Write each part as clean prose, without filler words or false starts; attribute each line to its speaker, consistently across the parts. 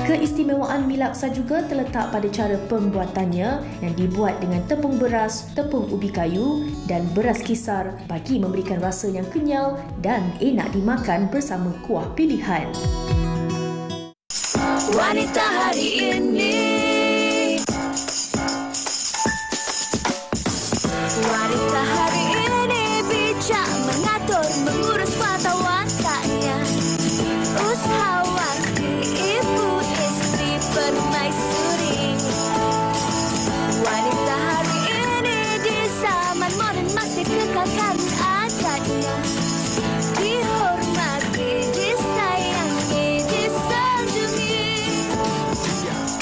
Speaker 1: Keistimewaan mi laksa juga terletak pada cara pembuatannya yang dibuat dengan tepung beras, tepung ubi kayu dan beras kisar bagi memberikan rasa yang kenyal dan enak dimakan bersama kuah pilihan.
Speaker 2: Wanita hari ini. Wanita hari ini bijak mengatur, mengurus mata wantanya. Usahawati, ibu, istri, permaisuri. Wanita hari ini di zaman modern masih kekalkan adatnya. Dihormati, disayangi, disanjungi.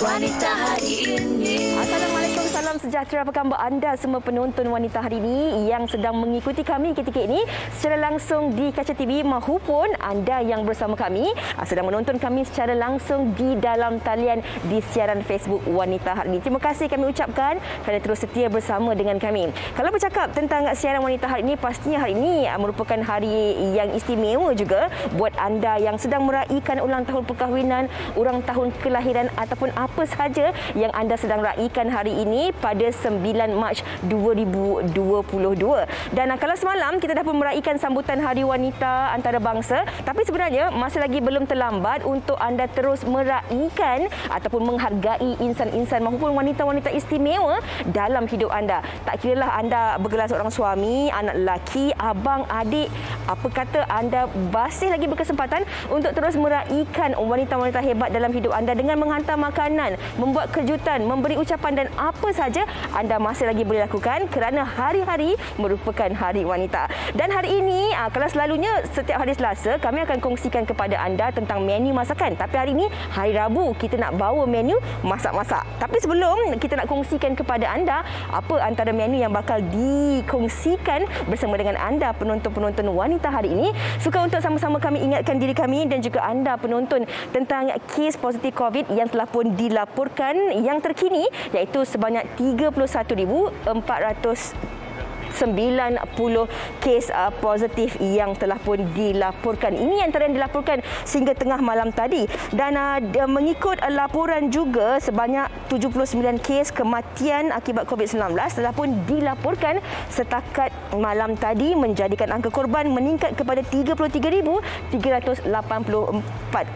Speaker 2: Wanita hari ini.
Speaker 3: Assalamualaikum, salam sejahtera. Apa khabar anda semua penonton Wanita hari ini yang sedang mengikuti kami ketika ini secara langsung di Kaca TV maupun anda yang bersama kami sedang menonton kami secara langsung di dalam talian di siaran Facebook Wanita hari ini. Terima kasih kami ucapkan kerana terus setia bersama dengan kami. Kalau bercakap tentang siaran Wanita hari ini, pastinya hari ini merupakan hari yang istimewa juga buat anda yang sedang meraihkan ulang tahun perkahwinan, ulang tahun kelahiran ataupun apa sahaja yang anda sedang raikan hari ini pada 9 Mac 2022. Dan kalau semalam kita dah pun meraihkan sambutan Hari Wanita Antarabangsa, tapi sebenarnya masih lagi belum terlambat untuk anda terus meraihkan ataupun menghargai insan-insan maupun wanita-wanita istimewa dalam hidup anda. Tak kiralah anda bergelar seorang suami, anak lelaki, abang, adik, apa kata anda masih lagi berkesempatan untuk terus meraihkan wanita-wanita hebat dalam hidup anda dengan menghantar makanan, membuat kejutan, memberi ucapan dan apa saja anda masih lagi boleh lakukan kerana hari-hari merupakan Hari Wanita. Dan hari ini, kalau selalunya setiap hari Selasa kami akan kongsikan kepada anda tentang menu masakan. Tapi hari ini, hari Rabu, kita nak bawa menu masak-masak. Tapi sebelum kita nak kongsikan kepada anda apa antara menu yang bakal dikongsikan bersama dengan anda penonton-penonton Wanita hari ini, suka untuk sama-sama kami ingatkan diri kami dan juga anda penonton tentang kes positif COVID yang telah pun dilaporkan yang terkini, iaitu sebanyak 31,490 kes positif yang telah pun dilaporkan. Ini antara yang dilaporkan sehingga tengah malam tadi. Dan mengikut laporan juga sebanyak 79 kes kematian akibat COVID-19 telah pun dilaporkan setakat malam tadi, menjadikan angka korban meningkat kepada 33,384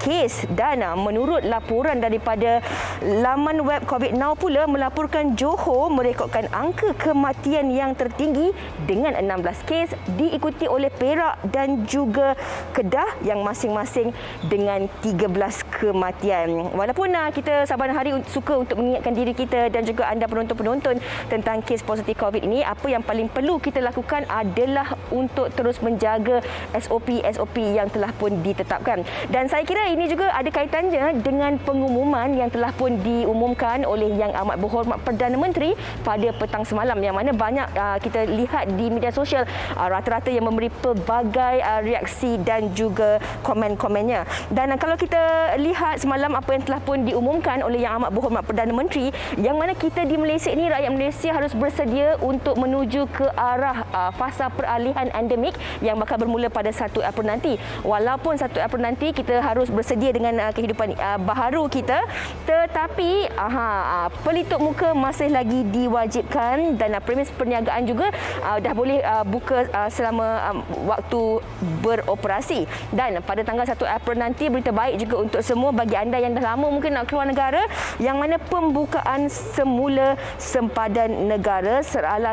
Speaker 3: kes. Dan menurut laporan daripada laman web COVID Now pula melaporkan Johor merekodkan angka kematian yang tertinggi dengan 16 kes, diikuti oleh Perak dan juga Kedah yang masing-masing dengan 13 kematian. Walaupun kita saban hari suka untuk mengingatkan diri kita dan juga anda penonton-penonton tentang kes positif COVID ini, apa yang paling perlu kita lakukan adalah untuk terus menjaga SOP yang telah pun ditetapkan. Dan saya kira ini juga ada kaitannya dengan pengumuman yang telah pun diumumkan oleh Yang Amat Berhormat Perdana Menteri pada petang semalam, yang mana banyak kita lihat di media sosial rata-rata yang memberi pelbagai reaksi dan juga komen-komennya. Dan kalau kita lihat semalam apa yang telah pun diumumkan oleh Yang Amat Berhormat Perdana Menteri, yang mana kita di Malaysia ini, rakyat Malaysia harus bersedia untuk menuju ke arah fasa peralihan endemik yang bakal bermula pada 1 April nanti. Walaupun 1 April nanti kita harus bersedia dengan kehidupan baharu kita, tetapi pelitup muka masih lagi diwajibkan dan premis perniagaan juga dah boleh buka selama waktu beroperasi. Dan pada tanggal 1 April nanti, berita baik juga untuk semua bagi anda yang dah lama mungkin nak keluar negara, yang mana pembukaan semula sempadan negara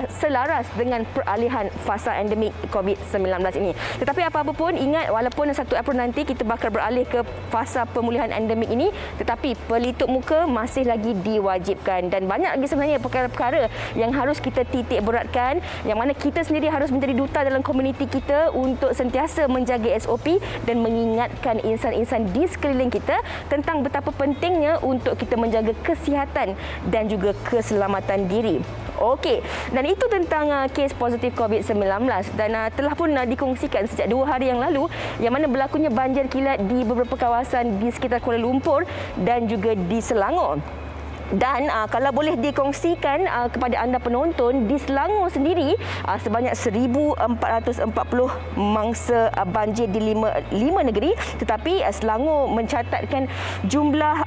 Speaker 3: selaras dengan peralihan fasa endemik COVID-19 ini. Tetapi apa-apa pun, ingat, walaupun 1 April nanti kita bakal beralih ke fasa pemulihan endemik ini, tetapi pelitup muka masih lagi diwajibkan. Dan banyak lagi sebenarnya perkara-perkara yang harus kita titik beratkan, yang mana kita sendiri harus menjadi duta dalam komuniti kita untuk sentiasa menjaga SOP dan mengingatkan insan-insan di sekeliling kita tentang betapa pentingnya untuk kita menjaga kesihatan dan juga keselamatan diri. Okey, dan itu tentang kes positif COVID-19 dan telah pun dikongsikan sejak 2 hari yang lalu, yang mana berlakunya banjir kilat di beberapa kawasan di sekitar Kuala Lumpur dan juga di Selangor. Dan kalau boleh dikongsikan kepada anda penonton, di Selangor sendiri sebanyak 1,440 mangsa banjir di 5 negeri, tetapi Selangor mencatatkan jumlah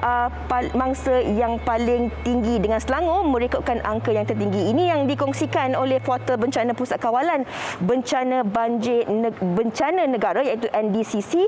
Speaker 3: mangsa yang paling tinggi, dengan Selangor merekodkan angka yang tertinggi. Ini yang dikongsikan oleh Portal Bencana Pusat Kawalan Bencana Banjir Bencana Negara iaitu NDCC.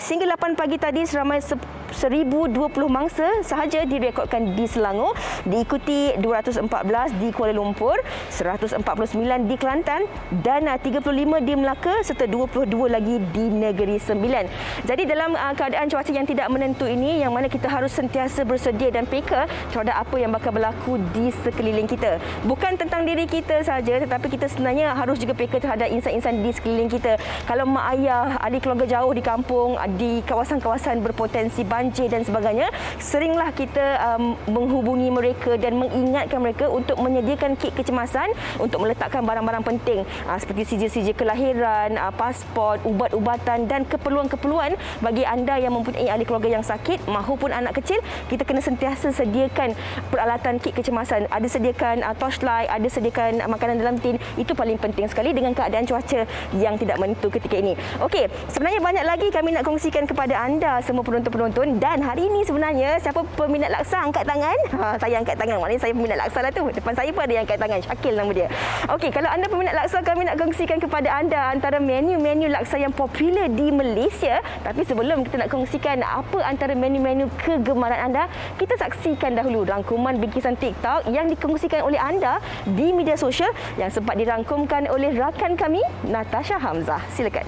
Speaker 3: Sehingga 8 pagi tadi seramai 1,020 mangsa sahaja direkodkan di Selangor, diikuti 214 di Kuala Lumpur, 149 di Kelantan dan 35 di Melaka serta 22 lagi di Negeri Sembilan. Jadi dalam keadaan cuaca yang tidak menentu ini, yang mana kita harus sentiasa bersedia dan peka terhadap apa yang bakal berlaku di sekeliling kita. Bukan tentang diri kita saja, tetapi kita sebenarnya harus juga peka terhadap insan-insan di sekeliling kita. Kalau mak ayah, adik keluarga jauh di kampung, di kawasan-kawasan berpotensi banjir dan sebagainya, seringlah kita menghubungi mereka dan mengingatkan mereka untuk menyediakan kit kecemasan untuk meletakkan barang-barang penting seperti sijil-sijil kelahiran, pasport, ubat-ubatan dan keperluan-keperluan bagi anda yang mempunyai ahli keluarga yang sakit maupun anak kecil. Kita kena sentiasa sediakan peralatan kit kecemasan. Ada sediakan torchlight, ada sediakan makanan dalam tin. Itu paling penting sekali dengan keadaan cuaca yang tidak menentu ketika ini. Okey, sebenarnya banyak lagi kami nak kongsikan kepada anda semua penonton-penonton, dan hari ini sebenarnya siapa peminat laksa angkat tangan? Saya angkat tangan, maknanya saya peminat laksa lah tu. Depan saya pun ada yang angkat tangan, Syakil nama dia. Okey, kalau anda peminat laksa, kami nak kongsikan kepada anda antara menu-menu laksa yang popular di Malaysia. Tapi sebelum kita nak kongsikan apa antara menu-menu kegemaran anda, kita saksikan dahulu rangkuman bingkisan TikTok yang dikongsikan oleh anda di media sosial yang sempat dirangkumkan oleh rakan kami, Natasha Hamzah. Silakan.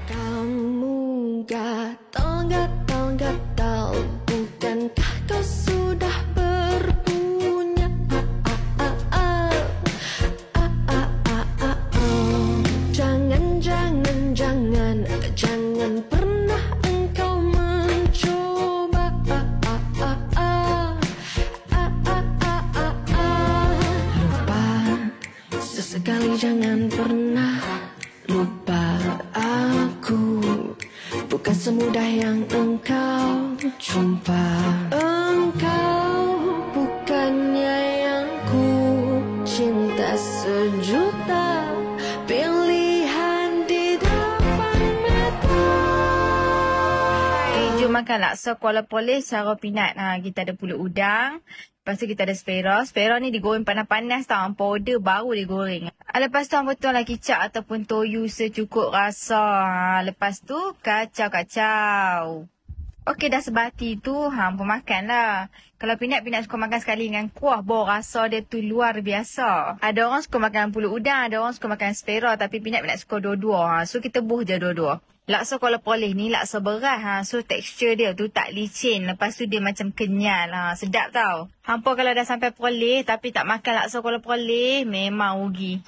Speaker 2: Kamu gatal, bukankah kau sudah berpunya? Jangan pernah engkau mencoba. Lupa, sesekali jangan pernah lupa aku. Bukan semudah yang engkau jumpa. Engkau bukannya yang ku cinta sejuta pilihan di depan mata.
Speaker 4: Jom makan laksa Kuala Polis secara pinat. Kita ada pulut udang. Lepas tu kita ada spera. Spera ni digoreng panas-panas tau. Powder baru digoreng. Lepas tu hampa tuanglah kicap ataupun toyu secukup rasa. Lepas tu kacau-kacau. Okey, dah sebati tu hampa makan lah. Kalau pinat suka makan sekali dengan kuah, bau rasa dia tu luar biasa. Ada orang suka makan pulut udang, ada orang suka makan spera, tapi pinat suka dua-dua. So kita buh je dua-dua. Laksa Kuala Polis ni laksa beras. So tekstur dia tu tak licin. Lepas tu dia macam kenyal. Sedap tau. Hampa kalau dah sampai Polis tapi tak makan laksa Kuala Polis, memang rugi.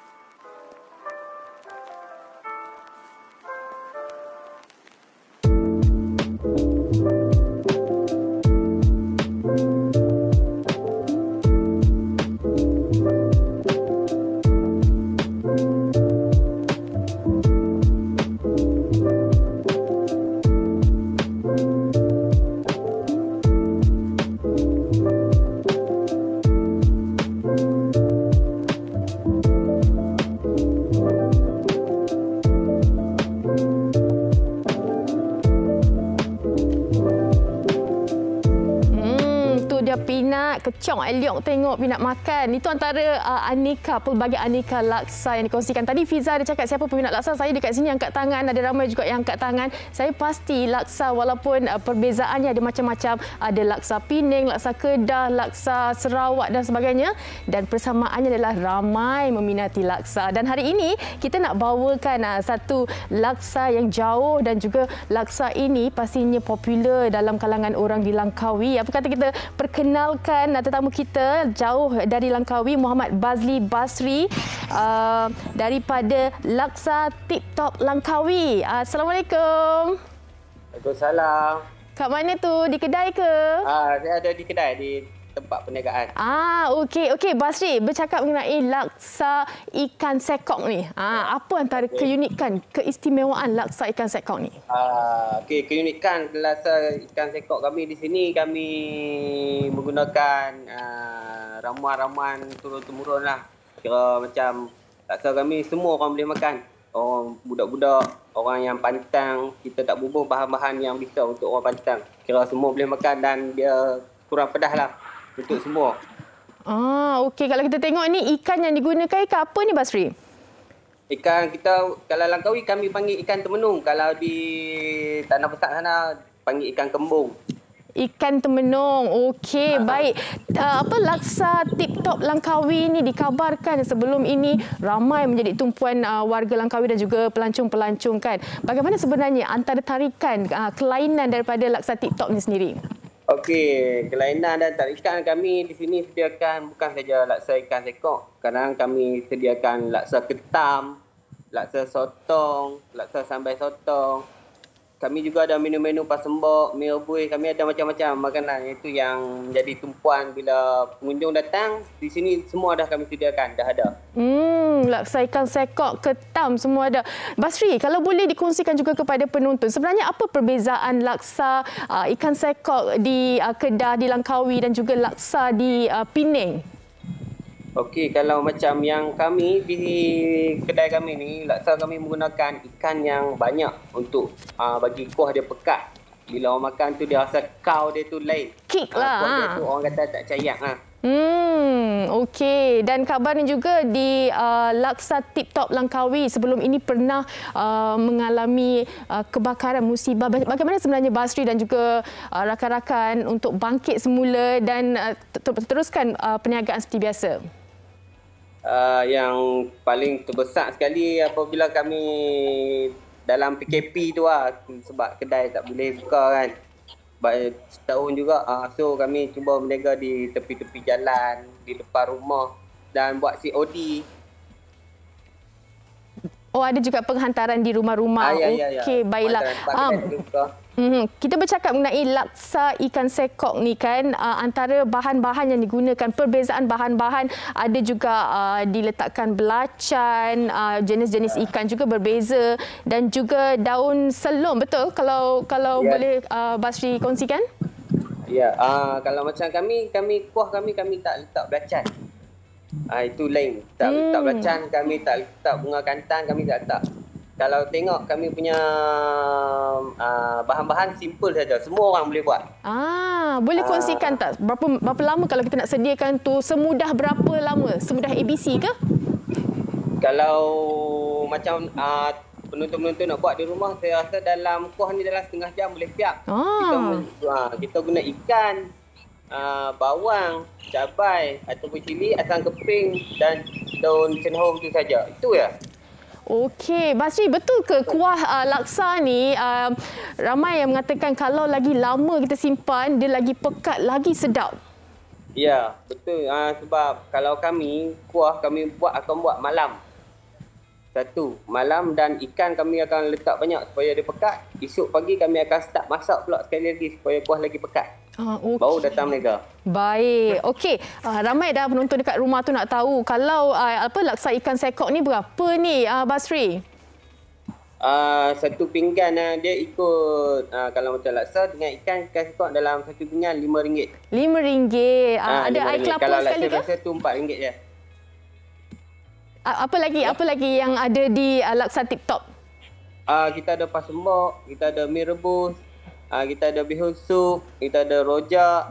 Speaker 1: Kecong Eliok tengok Pinat makan. Itu antara aneka, pelbagai aneka laksa yang dikongsikan. Tadi Fiza ada cakap siapa peminat laksa. Saya dekat sini angkat tangan. Ada ramai juga yang angkat tangan. Saya pasti laksa walaupun perbezaannya ada macam-macam. Ada laksa Pening, laksa Kedah, laksa Sarawak dan sebagainya. Dan persamaannya adalah ramai meminati laksa. Dan hari ini kita nak bawakan satu laksa yang jauh dan juga laksa ini pastinya popular dalam kalangan orang di Langkawi. Apa kata kita perkenalkan tetamu kita jauh dari Langkawi, Muhammad Bazli Basri daripada Laksa TikTok Langkawi. Assalamualaikum.
Speaker 5: Waalaikumsalam.
Speaker 1: Kat mana tu? Di kedai ke?
Speaker 5: Saya ada di kedai di tempat perniagaan.
Speaker 3: Okey Basri, bercakap mengenai laksa ikan sekok ni. Apa antara keunikan, keistimewaan laksa ikan sekok ni?
Speaker 5: Okey, keunikan laksa ikan sekok kami di sini, kami menggunakan ramuan-ramuan turun-temurun lah. Kira macam laksa kami semua orang boleh makan. Orang budak-budak, orang yang pantang, kita tak bubuh bahan-bahan yang bisa untuk orang pantang. Kira semua boleh makan dan dia kurang pedas lah untuk semua.
Speaker 3: Okey. Kalau kita tengok ni, ikan yang digunakan ikan apa ni Basri?
Speaker 5: Ikan kita, kalau Langkawi kami panggil ikan temenung. Kalau di Tanah Besar sana panggil ikan kembung.
Speaker 3: Ikan temenung. Okey, baik. Laksa TikTok Langkawi ni dikabarkan sebelum ini ramai menjadi tumpuan warga Langkawi dan juga pelancong-pelancong kan. Bagaimana sebenarnya antara tarikan, kelainan daripada laksa TikTok ni sendiri?
Speaker 5: Okey, kelainan dan tarikan kami di sini sediakan bukan saja laksa ikan sekok. Kadang kami sediakan laksa ketam, laksa sotong, laksa sambal sotong. Kami juga ada menu-menu pasembok, mi rebus, kami ada macam-macam makanan. Itu yang menjadi tumpuan bila pengunjung datang. Di sini semua dah kami sediakan, dah ada.
Speaker 3: Laksa ikan sekok, ketam, semua ada. Basri, kalau boleh dikongsikan juga kepada penonton, sebenarnya apa perbezaan laksa ikan sekok di Kedah, di Langkawi dan juga laksa di Penang?
Speaker 5: Okey, kalau macam yang kami di kedai kami ni, laksa kami menggunakan ikan yang banyak untuk bagi kuah dia pekat. Bila orang makan tu dia rasa kau dia tu lain.
Speaker 3: Kick lah.
Speaker 5: Kuah dia tu orang kata tak cayak lah.
Speaker 3: Okey. Dan kabarnya juga di laksa TikTok Langkawi sebelum ini pernah mengalami kebakaran, musibah. Bagaimana sebenarnya Basri dan juga rakan-rakan untuk bangkit semula dan teruskan perniagaan seperti biasa?
Speaker 5: Yang paling terbesar sekali apabila kami dalam PKP tu lah, sebab kedai tak boleh buka kan. Setahun juga, so kami cuba berniaga di tepi-tepi jalan, di depan rumah dan buat COD. Ada
Speaker 3: juga penghantaran di rumah-rumah. Okey, baiklah. Kita bercakap mengenai laksa ikan sekok ni kan, antara bahan-bahan yang digunakan, perbezaan bahan-bahan, ada juga diletakkan belacan, jenis-jenis ikan juga berbeza dan juga daun selum, betul? Kalau boleh Basri kongsikan?
Speaker 5: Ya, kalau macam kami kuah kami tak letak belacan. Itu lain. Tak letak belacan, kami tak letak bunga kantan, kami tak letak. Kalau tengok kami punya bahan-bahan simple saja. Semua orang boleh buat.
Speaker 3: Boleh kongsikan tak? Berapa lama kalau kita nak sediakan tu? Semudah berapa lama? Semudah ABC ke?
Speaker 5: Kalau macam penonton-penonton nak buat di rumah, saya rasa dalam kuah ni dalam setengah jam boleh siap. Kita guna ikan, bawang, cabai ataupun cili, asam keping dan daun cenhom tu saja. Itu ya.
Speaker 3: Okey, Basri, betul ke kuah laksa ni ramai yang mengatakan kalau lagi lama kita simpan, dia lagi pekat, lagi sedap?
Speaker 5: Ya, betul. Sebab kalau kuah kami akan buat malam. Satu, malam, dan ikan kami akan letak banyak supaya dia pekat. Esok pagi kami akan start masak pula sekali lagi supaya kuah lagi pekat.
Speaker 3: Okay.
Speaker 5: Baru datang mereka.
Speaker 3: Baik. Okey, ramai dah penonton dekat rumah tu nak tahu kalau laksa ikan sekok ni berapa ni Basri?
Speaker 5: Satu pinggan dia ikut kalau macam laksa dengan ikan sekok dalam satu pinggan RM5.
Speaker 3: RM5. Ada air kelapa
Speaker 5: kalau
Speaker 3: sekali ke?
Speaker 5: Kalau laksa tu RM4 je.
Speaker 3: Apa lagi yang ada di laksa TikTok?
Speaker 5: Kita ada pasembok, kita ada mi rebus, kita ada bihun sup, kita ada rojak,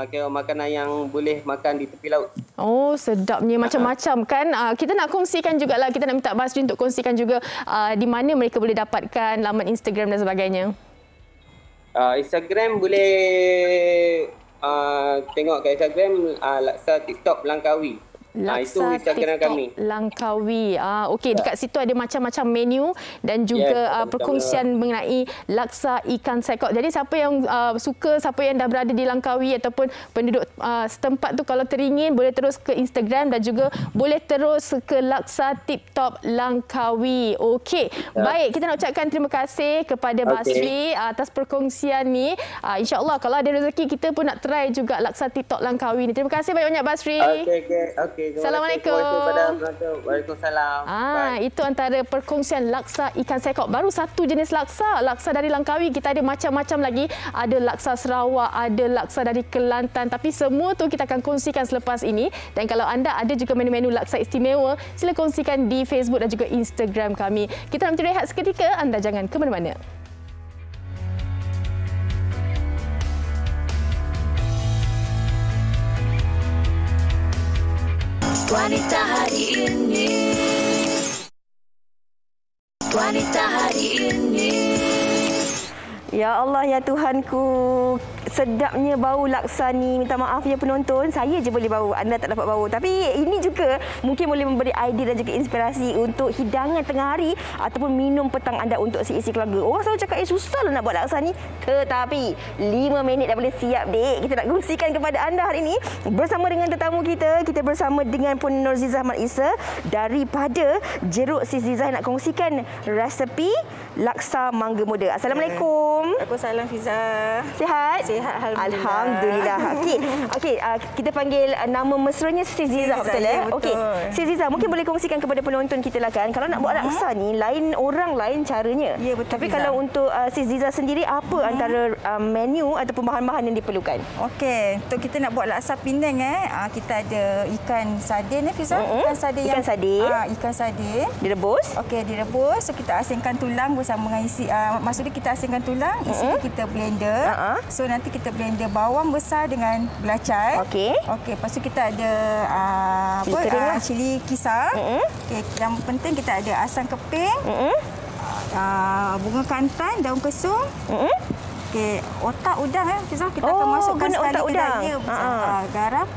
Speaker 5: kira makanan yang boleh makan di tepi laut.
Speaker 3: Oh, sedapnya, macam-macam kan. Kita nak kongsikan jugalah, kita nak minta Basri untuk kongsikan juga di mana mereka boleh dapatkan laman Instagram dan sebagainya.
Speaker 5: Instagram boleh tengok kat Instagram laksa TikTok Langkawi. Itu Instagram kami.
Speaker 3: Langkawi. Okey, dekat situ ada macam-macam menu dan juga perkongsian mengenai laksa ikan sekok. Jadi siapa yang suka, siapa yang dah berada di Langkawi ataupun penduduk setempat tu, kalau teringin boleh terus ke Instagram dan juga boleh terus ke Laksa Tip Top Langkawi. Okey, baik, kita nak ucapkan terima kasih kepada Basri atas perkongsian ni. InsyaAllah kalau ada rezeki kita pun nak try juga Laksa Tip Top Langkawi ni. Terima kasih banyak-banyak Basri.
Speaker 5: Okey.
Speaker 3: Assalamualaikum.
Speaker 5: Waalaikumsalam.
Speaker 3: Itu antara perkongsian laksa ikan sekok. Baru satu jenis laksa. Laksa dari Langkawi kita ada macam-macam lagi. Ada laksa Sarawak, ada laksa dari Kelantan. Tapi semua tu kita akan kongsikan selepas ini. Dan kalau anda ada juga menu-menu laksa istimewa, sila kongsikan di Facebook dan juga Instagram kami. Kita nak rehat seketika. Anda jangan ke mana-mana.
Speaker 2: Wanita hari ini, wanita hari ini.
Speaker 3: Ya Allah, ya Tuhanku, sedapnya bau laksa ni. Minta maaf ya penonton, saya je boleh bau, anda tak dapat bau. Tapi ini juga mungkin boleh memberi idea dan juga inspirasi untuk hidangan tengah hari ataupun minum petang anda untuk si-isi keluarga. Orang selalu cakap, susah lah nak buat laksa ni. Tetapi 5 minit dah boleh siap, dek. Kita nak kongsikan kepada anda hari ini bersama dengan tetamu kita. Kita bersama dengan Puan Norzizah Mat Isa daripada Jeruk Sis Zizah nak kongsikan resepi laksa mangga muda. Assalamualaikum.
Speaker 6: Waalaikumsalam Fiza.
Speaker 3: Sihat?
Speaker 6: Sihat,
Speaker 3: Alhamdulillah. Okey, kita panggil nama mesranya Sis Zizah, betul ya? Okey. Sis Zizah, mungkin boleh kongsikan kepada penonton kita lah kan. Kalau nak buat laksa ni, lain orang lain caranya.
Speaker 6: Ya, betul.
Speaker 3: Tapi Fiza, kalau untuk Sis Zizah sendiri, apa antara menu ataupun bahan-bahan yang diperlukan?
Speaker 6: Okey, untuk kita nak buat laksa Penang kita ada ikan sardin Fiza. Ikan sardin
Speaker 3: direbus.
Speaker 6: Okey, direbus. So kita asingkan tulang bersama dengan isi maksudnya kita asingkan tulang, isinya kita blender. So nanti kita blender bawang besar dengan belacai. Okey, lepas tu kita ada cili kisar. Okey, yang penting kita ada asam keping. Bunga kantan, daun kesum. Okey, otak udang Fiza, kita akan masukkan sekali
Speaker 3: otak udang.
Speaker 6: Garam.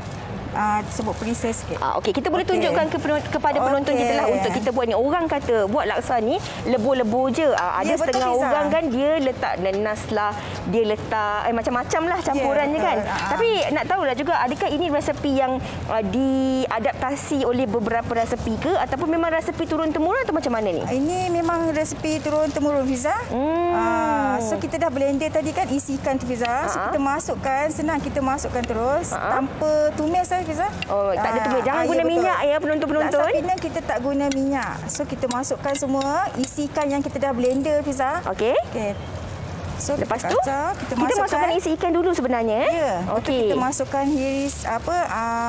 Speaker 6: Sebut perisa sikit.
Speaker 3: Okey, kita boleh tunjukkan kepada penonton kita lah untuk kita buat ni. Orang kata buat laksa ni lebu-lebu je. Ada setengah orang kan dia letak nanas lah, dia letak macam-macam lah campurannya kan. Tapi nak tahulah juga, adakah ini resepi yang diadaptasi oleh beberapa resepi ke ataupun memang resepi turun-temurun atau macam mana ni?
Speaker 6: Ini memang resepi turun-temurun Fiza. So kita dah blender tadi kan, isi ikan tu Fiza. So kita masukkan, senang kita masukkan terus tanpa tumis Fiza.
Speaker 3: Tak ada tumis. Jangan guna minyak ya penonton-penonton.
Speaker 6: Laksa Penang kita tak guna minyak. So kita masukkan semua isi ikan yang kita dah blender Fiza. Okey. So
Speaker 3: lepas tu kita masukkan isi ikan dulu sebenarnya.
Speaker 6: Ya. Okey. Kita masukkan hiris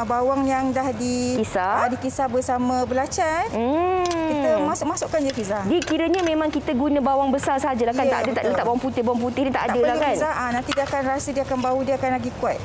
Speaker 6: bawang yang dah dikisar bersama belacai. Kita masukkan je Fiza.
Speaker 3: Dia kiranya memang kita guna bawang besar sajalah kan. Tak ada letak bawang putih ni tak ada lah kan.
Speaker 6: Fiza. Nanti dia akan rasa, dia akan bau dia akan lagi kuat.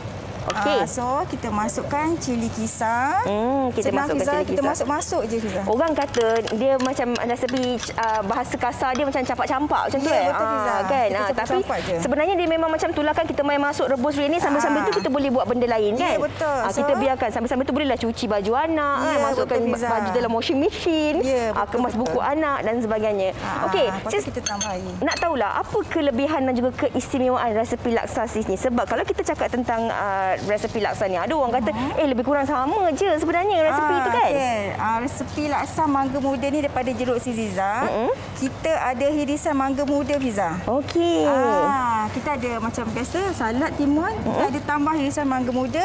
Speaker 6: Okey. So kita masukkan cili kisar.
Speaker 3: Kita masukkan cili kisar.
Speaker 6: Kita masuk je Fiza.
Speaker 3: Orang kata dia macam resepi bahasa kasar dia macam campak-campak macam tu
Speaker 6: betul Fiza.
Speaker 3: Kan. Tapi sebenarnya dia memang macam itulah kan, kita main masuk rebus ni sambil-sambil tu kita boleh buat benda lain kan.
Speaker 6: Ya betul.
Speaker 3: Kita biarkan sambil-sambil tu bolehlah cuci baju anak, masukkan baju dalam washing machine, kemas buku anak dan sebagainya. Okey,
Speaker 6: kita tambahi.
Speaker 3: Nak tahulah apa kelebihan dan juga keistimewaan resepi laksa Sis ni, sebab kalau kita cakap tentang resepi laksa ni, ada orang kata lebih kurang sama je sebenarnya resepi tu kan.
Speaker 6: Resepi laksa mangga muda ni daripada Jeruk Sis Zizah. Kita ada hirisan mangga muda Fiza.
Speaker 3: Okey.
Speaker 6: Kita ada macam biasa salad timun, kita ada tambah hirisan mangga muda.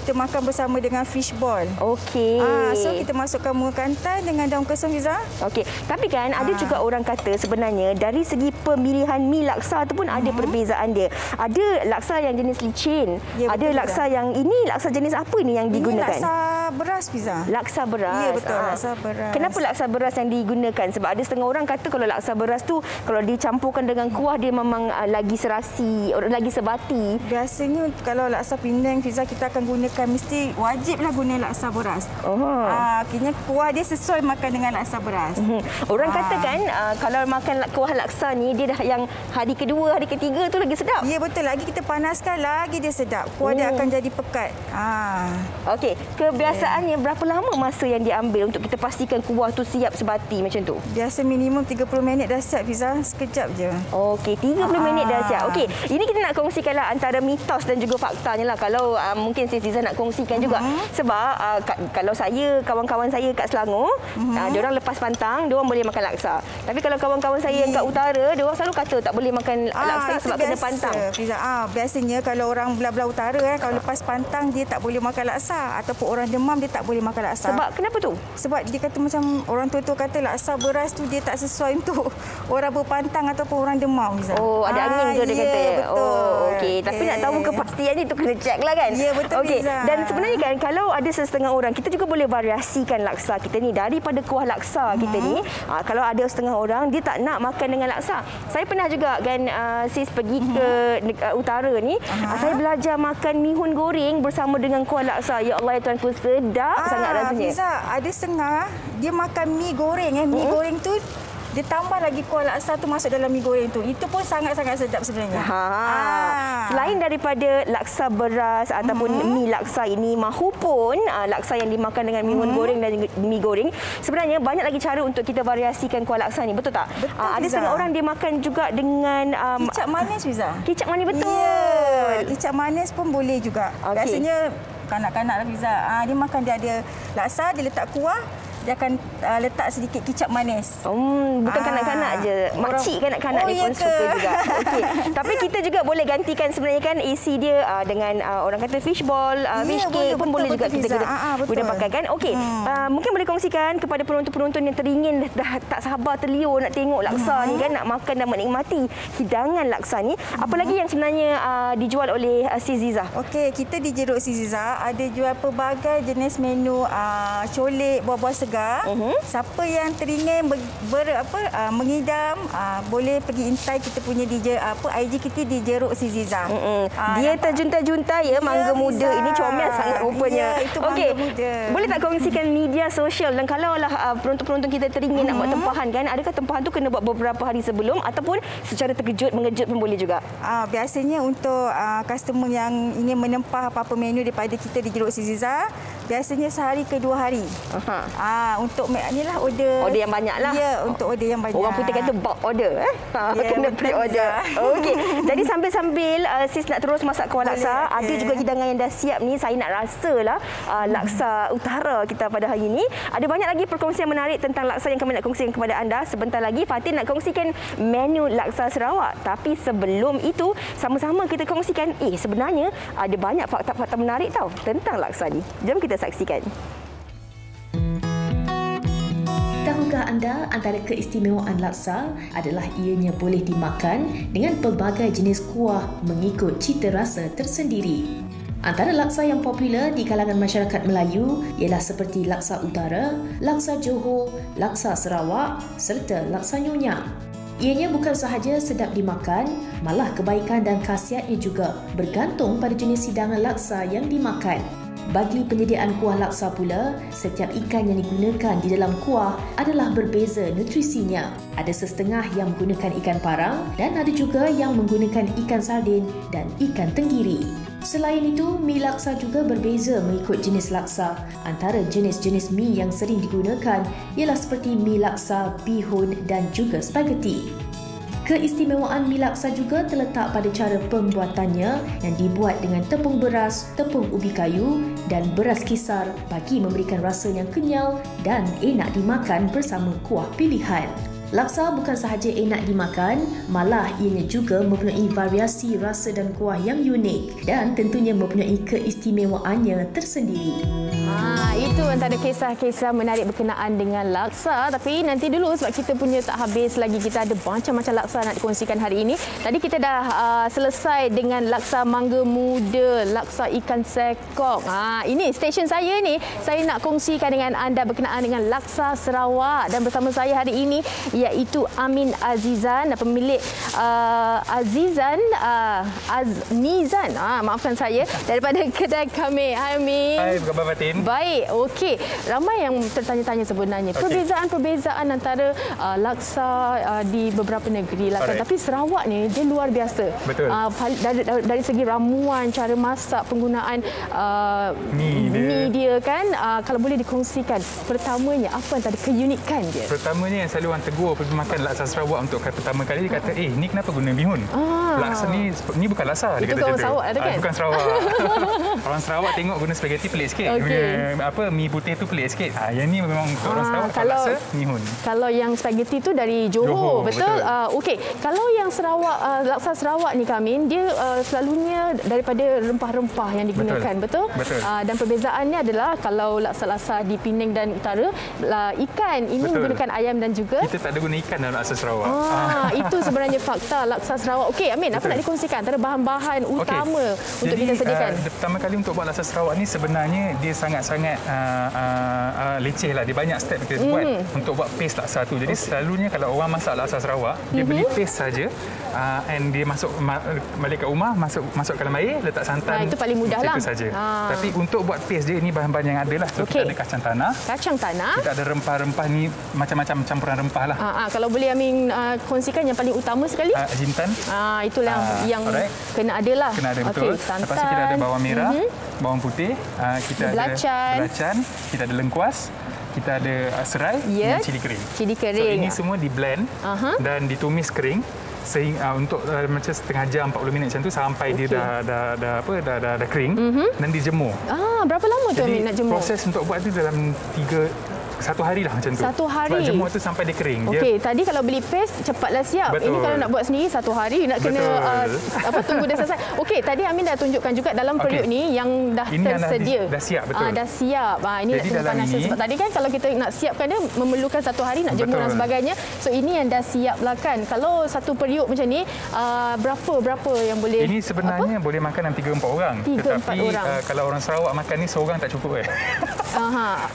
Speaker 6: Kita makan bersama dengan fish ball.
Speaker 3: Okey.
Speaker 6: So kita masukkan bunga kantan dengan daun kesum Fiza.
Speaker 3: Okey. Tapi kan ada juga orang kata sebenarnya dari segi pemilihan mi laksa tu pun ada perbezaan dia. Ada laksa yang jenis licin, ada laksa yang ini laksa jenis apa ni yang digunakan?
Speaker 6: Ini laksa beras Fiza.
Speaker 3: Laksa beras.
Speaker 6: Ya betul, laksa beras.
Speaker 3: Kenapa laksa beras yang digunakan? Sebab ada setengah orang kata kalau laksa beras tu kalau dicampurkan dengan kuah dia memang lagi serasi, lagi sebati.
Speaker 6: Biasanya kalau laksa Penang Fiza kita akan gunakan, mesti wajiblah guna laksa beras. Akhirnya kuah dia sesuai makan dengan laksa beras.
Speaker 3: Orang kata kan kalau makan kuah laksa ni dia dah yang hari kedua, hari ketiga tu lagi sedap.
Speaker 6: Ya betul, lagi kita panaskan lagi dia sedap. Kuah dia akan jadi pekat.
Speaker 3: Okey, kebiasaannya berapa lama masa yang diambil untuk kita pastikan kuah tu siap sebati macam tu?
Speaker 6: Biasa minimum 30 minit dah siap, Fiza. Sekejap je.
Speaker 3: Okey, 30 minit dah siap. Okey, ini kita nak kongsikanlah antara mitos dan juga faktanya lah. Kalau mungkin Ziza nak kongsikan juga. Sebab kalau saya, kawan-kawan saya kat Selangor, diorang lepas pantang, diorang boleh makan laksa. Tapi kalau kawan-kawan saya yang kat utara, diorang selalu kata tak boleh makan laksa sebab kena pantang.
Speaker 6: Fiza, biasanya kalau orang belah-belah utara, kalau lepas pantang dia tak boleh makan laksa, ataupun orang demam dia tak boleh makan laksa.
Speaker 3: Sebab kenapa tu?
Speaker 6: Sebab dia kata macam orang tua-tua kata laksa beras tu dia tak sesuai untuk orang berpantang ataupun orang demam. Fiza.
Speaker 3: Oh, ada angin ke dia kata?
Speaker 6: Betul.
Speaker 3: Okey, tapi nak tahu kepastian ni tu kena check lah kan?
Speaker 6: Ya, betul.
Speaker 3: Okey,
Speaker 6: Fiza.
Speaker 3: dan sebenarnya kan kalau ada setengah orang, kita juga boleh variasikan laksa kita ni daripada kuah laksa kita ni. Kalau ada setengah orang dia tak nak makan dengan laksa. Saya pernah juga kan sis pergi ke utara ni, saya belajar makan mihun goreng bersama dengan kuah laksa. Ya Allah ya Tuanku, sedap sangat rasanya.
Speaker 6: Fiza, ada setengah dia makan mi goreng mi goreng tu dia tambah lagi kuah laksa tu masuk dalam mi goreng tu. Itu pun sangat-sangat sedap sebenarnya.
Speaker 3: Selain daripada laksa beras ataupun mi laksa ini, mahupun laksa yang dimakan dengan mihun goreng dan mi goreng, sebenarnya banyak lagi cara untuk kita variasikan kuah laksa ni. Betul tak?
Speaker 6: Betul,
Speaker 3: ada setengah orang dia makan juga dengan
Speaker 6: kicap manis, Fiza.
Speaker 3: Kicap manis, betul.
Speaker 6: Ya, kicap manis pun boleh juga.
Speaker 3: Okay.
Speaker 6: Biasanya kanak-kanak lah, Fiza. Dia makan, dia ada laksa, dia letak kuah, dia akan letak sedikit kicap manis.
Speaker 3: Bukan kanak-kanak je. Makcik kanak-kanak ni pun suka juga. Okay. Tapi kita juga boleh gantikan sebenarnya kan isi dia dengan orang kata fishball, fish cake pun boleh juga kita guna pakai kan. Okey. Mungkin boleh kongsikan kepada penonton-penonton yang teringin dah tak sabar terliur nak tengok laksa ni kan, nak makan dan menikmati hidangan laksa ni. Apa lagi yang sebenarnya dijual oleh Sis Ziza?
Speaker 6: Okey, kita di Jeruk Sis Ziza ada jual pelbagai jenis menu colik, buah-buah segar. Siapa yang teringin mengidam, boleh pergi intai kita punya IG kita di Jeruk Sis Ziza.
Speaker 3: Dia terjunta-junta ya, mangga muda ini comel sangat rupanya. Okey. Boleh tak kongsikan media sosial, dan kalau lah penonton-penonton kita teringin nak buat tempahan kan, adakah tempahan tu kena buat beberapa hari sebelum ataupun secara terkejut mengejut pun boleh juga?
Speaker 6: Biasanya untuk customer yang ingin menempah apa-apa menu daripada kita di Jeruk Sis Ziza, biasanya sehari ke 2 hari. Untuk inilah order
Speaker 3: yang banyak lah.
Speaker 6: Ya, untuk order yang banyak.
Speaker 3: Orang putih kata bulk order. Kena pre-order. Okey. Jadi sambil-sambil sis nak terus masak kuah laksa, ada juga hidangan yang dah siap ni. Saya nak rasalah laksa utara kita pada hari ini. Ada banyak lagi perkongsian menarik tentang laksa yang kami nak kongsikan kepada anda. Sebentar lagi Fatin nak kongsikan menu laksa Sarawak. Tapi sebelum itu, sama-sama kita kongsikan sebenarnya ada banyak fakta-fakta menarik tau tentang laksa ni. Jom kita saksikan.
Speaker 1: Tahukah anda antara keistimewaan laksa adalah ianya boleh dimakan dengan pelbagai jenis kuah mengikut cita rasa tersendiri. Antara laksa yang popular di kalangan masyarakat Melayu ialah seperti laksa utara, laksa Johor, laksa Sarawak serta laksa Nyonya. Ianya bukan sahaja sedap dimakan, malah kebaikan dan khasiatnya juga bergantung pada jenis hidangan laksa yang dimakan. Bagi penyediaan kuah laksa pula, setiap ikan yang digunakan di dalam kuah adalah berbeza nutrisinya. Ada setengah yang menggunakan ikan parang dan ada juga yang menggunakan ikan sardin dan ikan tenggiri. Selain itu, mi laksa juga berbeza mengikut jenis laksa. Antara jenis-jenis mi yang sering digunakan ialah seperti mi laksa, bihun dan juga spaghetti. Keistimewaan mi laksa juga terletak pada cara pembuatannya yang dibuat dengan tepung beras, tepung ubi kayu dan beras kisar bagi memberikan rasa yang kenyal dan enak dimakan bersama kuah pilihan. Laksa bukan sahaja enak dimakan, malah ianya juga mempunyai variasi rasa dan kuah yang unik dan tentunya mempunyai keistimewaannya tersendiri.
Speaker 7: Itu antara kisah-kisah menarik berkenaan dengan laksa. Tapi nanti dulu sebab kita punya tak habis lagi. Kita ada macam-macam laksa nak dikongsikan hari ini. Tadi kita dah selesai dengan laksa mangga muda, laksa ikan sekok. Ini stesen saya ni, saya nak kongsikan dengan anda berkenaan dengan laksa Sarawak. Dan bersama saya hari ini iaitu Amin Azizan, pemilik Nizan. Maafkan saya, daripada kedai kami. Hai Amin.
Speaker 8: Hai, apa khabar Fatin?
Speaker 7: Baik, okey. Ramai yang tertanya-tanya sebenarnya perbezaan-perbezaan antara laksa di beberapa negeri lah kan. Tapi Sarawak ni dia luar biasa.
Speaker 8: Betul.
Speaker 7: Dari segi ramuan, cara masak, penggunaan mi dia kan. Kalau boleh dikongsikan, pertamanya apa antara keunikan dia?
Speaker 8: Pertamanya yang selalu orang tegur pergi makan laksa Sarawak untuk kali pertama kali, dia kata, ni kenapa guna bihun? Laksa ni bukan laksa. Dia
Speaker 7: itu
Speaker 8: kata
Speaker 7: orang Sarawak tu kan?
Speaker 8: Bukan Sarawak. Orang Sarawak tengok guna spaghetti pelik sikit. Mi putih tu pelik sikit. Yang ni memang untuk orang Sarawak. Kalau laksa, bihun.
Speaker 7: Kalau yang spaghetti tu dari Johor, betul? Okey. Kalau yang Sarawak, laksa Sarawak ni Kamin, dia selalunya daripada rempah-rempah yang digunakan, betul? Dan perbezaannya adalah kalau laksa-laksa di Penang dan Utara, ikan ini menggunakan ayam dan juga
Speaker 8: kita tak ada guna ikan dalam laksa Sarawak.
Speaker 7: Itu sebenarnya fakta laksa Sarawak. Okey Amin, apa nak dikongsikan antara bahan-bahan utama untuk kita sediakan?
Speaker 8: Pertama kali untuk buat laksa Sarawak ni sebenarnya dia sangat-sangat leceh lah. Dia banyak step kita buat untuk buat paste laksa tu. Jadi selalunya kalau orang masak laksa Sarawak, dia beli paste saja, and dia balik kat rumah, masuk dalam air, letak santan.
Speaker 7: Itu paling mudah lah.
Speaker 8: Itu saja. Tapi untuk buat paste dia, ni bahan-bahan yang ada lah. So kita ada kacang tanah. Kita ada rempah-rempah ni, macam-macam campuran rempah lah.
Speaker 7: Kalau boleh Amin kongsikan yang paling utama sekali.
Speaker 8: Jintan.
Speaker 7: Itulah yang kena ada lah.
Speaker 8: Kena ada, betul. Lepas tu kita ada bawang merah, bawang putih, kita ada belacan, kita ada lengkuas, kita ada serai dan cili kering. So ini semua di blend dan ditumis kering sehingga untuk macam setengah jam, 40 minit macam tu, sampai dia dah kering dan dijemur.
Speaker 7: Berapa lama tu Amin nak jemur?
Speaker 8: Proses untuk buat tu dalam 1 hari lah macam tu.
Speaker 7: 1 hari.
Speaker 8: Sebab jemur tu sampai dia kering.
Speaker 7: Okey, tadi kalau beli paste cepatlah siap.
Speaker 8: Betul.
Speaker 7: Ini kalau nak buat sendiri 1 hari nak kena tunggu dia selesai. Okey, tadi Amin dah tunjukkan juga dalam periuk ni yang dah tersedia.
Speaker 8: Dah siap, betul.
Speaker 7: Dah siap. Ini
Speaker 8: jadi
Speaker 7: nak panaskan sebab tadi kan kalau kita nak siapkan dia memerlukan 1 hari nak jemur dan sebagainya. So ini yang dah siap lah kan. Kalau satu periuk macam ni berapa yang boleh?
Speaker 8: Ini sebenarnya boleh makan 3-4 orang.
Speaker 7: 3-4 orang.
Speaker 8: Kalau orang Sarawak makan ni seorang tak cukup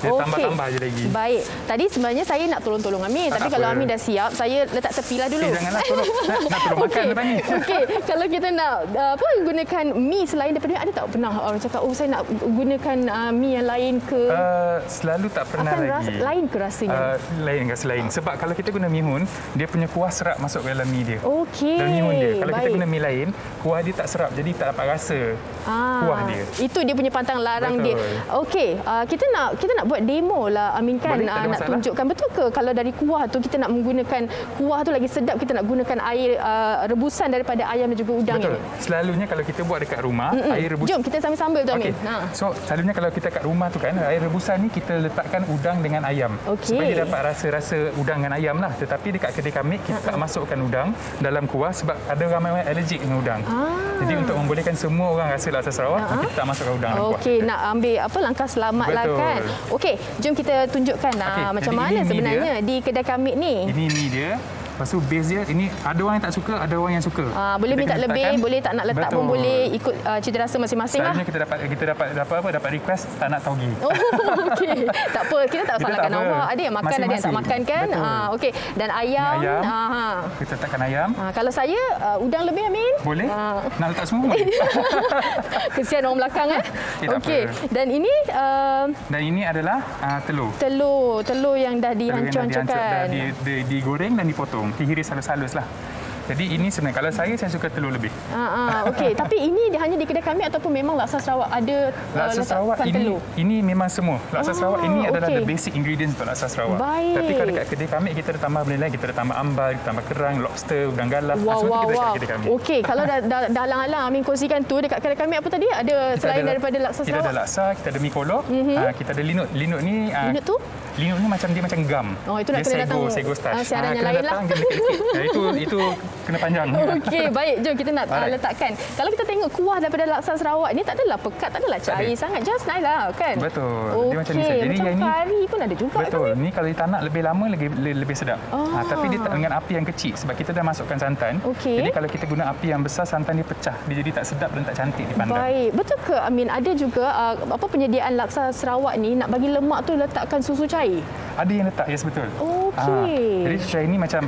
Speaker 8: Dia tambah-tambah je lagi.
Speaker 7: Baik. Tadi sebenarnya saya nak tolong Amin. Tapi kalau Amin dah siap, saya letak tepilah dulu.
Speaker 8: Janganlah tolong. Nak tolong makan lepas ni.
Speaker 7: Okey. Kalau kita nak gunakan mi selain daripada ni, ada tak pernah orang cakap, saya nak gunakan mi yang lain ke?
Speaker 8: Selalu tak pernah lagi.
Speaker 7: Lain ke rasanya?
Speaker 8: Lain. Sebab kalau kita guna mihun, dia punya kuah serap masuk ke dalam mi dia.
Speaker 7: Okey.
Speaker 8: Dalam mihun dia. Kalau kita guna mi lain, kuah dia tak serap. Jadi tak dapat rasa kuah dia. Itu
Speaker 7: dia punya pantang larang dia. Okey. Kita nak buat demo lah Amin kan. Nak tunjukkan betul ke kalau dari kuah tu kita nak menggunakan kuah tu lagi sedap, kita nak gunakan air rebusan daripada ayam dan juga udang.
Speaker 8: Betul. Selalunya kalau kita buat dekat rumah, air rebusan.
Speaker 7: Jom kita sambil-sambil tu Amin.
Speaker 8: So selalunya kalau kita kat rumah tu kan, air rebusan ni kita letakkan udang dengan ayam. Supaya dia dapat rasa-rasa udang dengan ayam lah. Tetapi dekat kedai kami kita tak masukkan udang dalam kuah sebab ada ramai orang alergik dengan udang. Jadi untuk membolehkan semua orang rasa laksa Sarawak, kita tak masukkan udang dalam kuah.
Speaker 7: Okey, nak ambil langkah selamat lah kan. Okey, jom kita tunjukkan macam mana sebenarnya di kedai kami ni.
Speaker 8: Ini mi dia. Lepas tu base dia, ini ada orang yang tak suka, ada orang yang suka.
Speaker 7: Boleh minta lebih, boleh tak nak letak pun boleh, ikut cita rasa masing-masing lah.
Speaker 8: Selalunya kita dapat request tak nak taugi.
Speaker 7: Okey. Tak apa, kita tak salahkan awak. Ada yang makan, ada yang tak makan kan. Okey. Dan ayam.
Speaker 8: Kita letakkan ayam.
Speaker 7: Kalau saya udang lebih Amin?
Speaker 8: Boleh. Nak letak semua.
Speaker 7: Kesian orang belakang Okey. Dan ini
Speaker 8: adalah telur.
Speaker 7: Telur yang dah dihancur-hancurkan.
Speaker 8: Dah digoreng dan dipotong. Dihiris halus-halus lah. Jadi ini sebenarnya kalau saya suka telur lebih.
Speaker 7: Okey, tapi ini hanya di kedai kami ataupun memang laksa Sarawak ada
Speaker 8: laksa Sarawak ini memang semua. Laksa Sarawak ini adalah the basic ingredients untuk laksa Sarawak. Tapi kalau dekat kedai kami kita ada tambah benda lain, kita ada tambah ambal, kita tambah kerang, lobster, udang galah. Semua kita dekat kedai kami.
Speaker 7: Okey, kalau dah alang-alang Amin kongsikan tu dekat kedai kami apa tadi? Ada selain daripada laksa Sarawak.
Speaker 8: Kita ada laksa, kita ada mi kolok, kita ada linut. Linut ni Linut ni macam gam.
Speaker 7: Itu nak kena datang
Speaker 8: sego starch.
Speaker 7: Siaran yang lain lah.
Speaker 8: Itu kena panjang.
Speaker 7: Okey, baik. Jom kita nak letakkan. Kalau kita tengok kuah daripada laksa Sarawak ni tak adalah pekat, tak adalah cair sangat. Just nice lah kan?
Speaker 8: Betul.
Speaker 7: Dia macam ni saja. Jadi macam kari pun ada juga.
Speaker 8: Betul. Ni kalau kita nak lebih lama lebih sedap. Tapi dia tak dengan api yang kecil sebab kita dah masukkan santan. Jadi kalau kita guna api yang besar, santan dia pecah. Dia jadi tak sedap dan tak cantik dipandang.
Speaker 7: Baik. Betul ke Amin ada juga penyediaan laksa Sarawak ni nak bagi lemak tu letakkan susu cair?
Speaker 8: Ada yang letak, yes betul. Jadi serai ini macam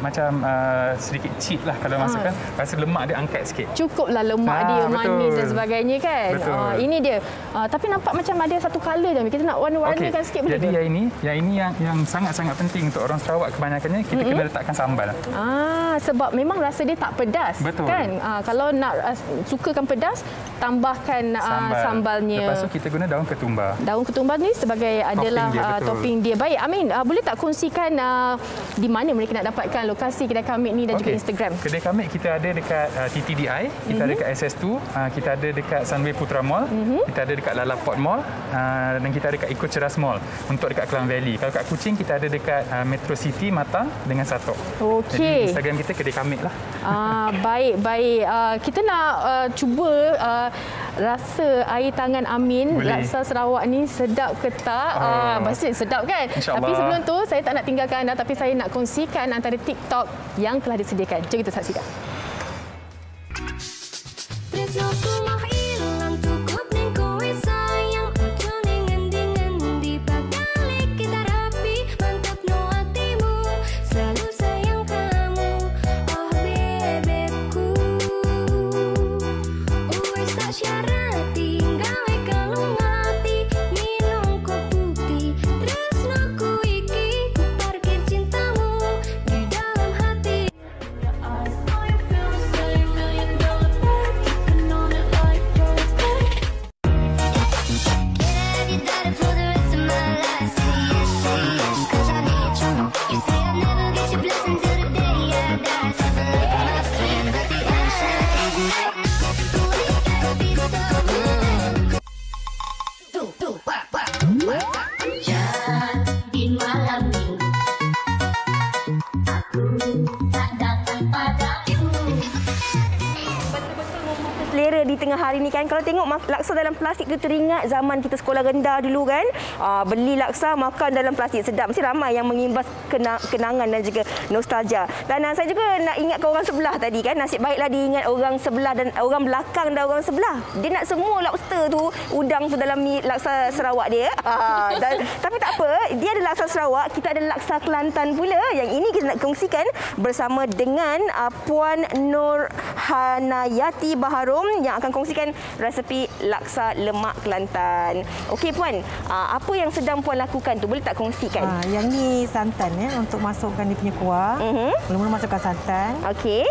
Speaker 8: sedikit cheat lah kalau masukkan. Rasa lemak dia angkat sikit.
Speaker 7: Cukuplah lemak dia, manis dan sebagainya kan. Ini dia. Tapi nampak macam ada satu colour je. Kita nak warna-warnakan sikit boleh
Speaker 8: ke? Jadi yang ini yang sangat-sangat penting untuk orang Sarawak kebanyakannya kita kena letakkan sambal.
Speaker 7: Sebab memang rasa dia tak pedas.
Speaker 8: Betul.
Speaker 7: Kan? Kalau nak sukakan pedas, tambahkan sambalnya.
Speaker 8: Lepas tu kita guna daun ketumbar.
Speaker 7: Daun ketumbar ni sebagai adalah topping dia. Baik, Amin, boleh tak kongsikan di mana mereka nak dapatkan lokasi kedai Kamit ni dan juga Instagram?
Speaker 8: Kedai Kamit kita ada dekat TTDI, kita ada dekat SS2, kita ada dekat Sunway Putra Mall, kita ada dekat Lalaport Mall dan kita ada dekat Eco Ceras Mall untuk dekat Klang Valley. Kalau kat Kuching kita ada dekat Metro City, Matang dengan Satok. Jadi Instagram kita Kedai Kamit lah.
Speaker 7: Baik. Kita nak cuba rasa air tangan Amin.
Speaker 8: Boleh.
Speaker 7: Laksa Sarawak ni sedap ke tak? Pasti sedap kan? Tapi sebelum tu saya tak nak tinggalkan anda, tapi saya nak kongsikan antara TikTok yang telah disediakan. Jom kita saksikan.
Speaker 3: Selera di tengah hari ni kan. Kalau tengok laksa dalam plastik tu teringat zaman kita sekolah rendah dulu kan. Beli laksa makan dalam plastik, sedap. Mesti ramai yang mengimbas kenangan dan juga nostalgia. Dan saya juga nak ingatkan orang sebelah tadi kan. Nasib baiklah diingat orang sebelah dan orang belakang dan orang sebelah. Dia nak semua lobster tu, udang tu dalam laksa Sarawak dia. Tapi tak apa, dia ada laksa Sarawak, kita ada laksa Kelantan pula. Yang ini kita nak kongsikan bersama dengan Puan Nur Hanayati Baharum yang akan kongsikan resepi laksa lemak Kelantan. Okey Puan, apa yang sedang Puan lakukan tu boleh tak kongsikan?
Speaker 6: Yang ni santan ya, untuk masukkan dia punya kuah. Mula-mula masukkan santan.
Speaker 3: Okey.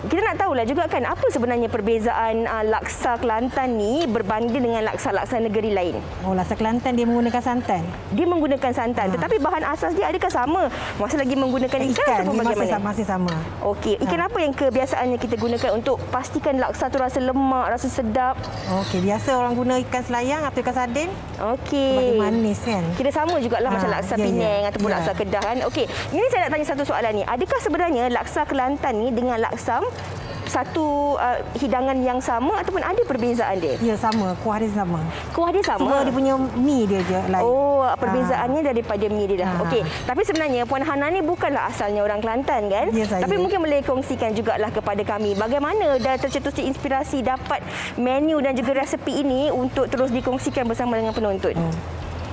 Speaker 3: Kita nak tahulah juga kan apa sebenarnya perbezaan laksa Kelantan ni berbanding dengan laksa-laksa negeri lain.
Speaker 6: Laksa Kelantan dia menggunakan santan.
Speaker 3: Dia menggunakan santan, tetapi bahan asas dia adakah sama? Masih lagi menggunakan ikan ataupun bagaimana?
Speaker 6: Masih sama.
Speaker 3: Okey, ikan apa yang kebiasaannya kita gunakan untuk pastikan laksa tu rasa lemak, rasa sedap?
Speaker 6: Okey, biasa orang guna ikan selayang atau ikan sardin.
Speaker 3: Okey.
Speaker 6: Bagi manis kan.
Speaker 3: Kira sama jugalah macam laksa Penang ataupun laksa Kedah kan. Okey, ini saya nak tanya satu soalan ni. Adakah sebenarnya laksa Kelantan ni dengan laksa satu hidangan yang sama ataupun ada perbezaan dia?
Speaker 6: Ya, sama. Kuah dia sama.
Speaker 3: Kuah dia sama?
Speaker 6: Cuma dia punya mi dia je lain.
Speaker 3: Perbezaannya daripada mi dia dah. Okey, tapi sebenarnya Puan Hana ni bukanlah asalnya orang Kelantan kan?
Speaker 6: Ya, saya.
Speaker 3: Tapi mungkin boleh kongsikan jugalah kepada kami bagaimana dah tercetusnya inspirasi dapat menu dan juga resepi ini untuk terus dikongsikan bersama dengan penonton.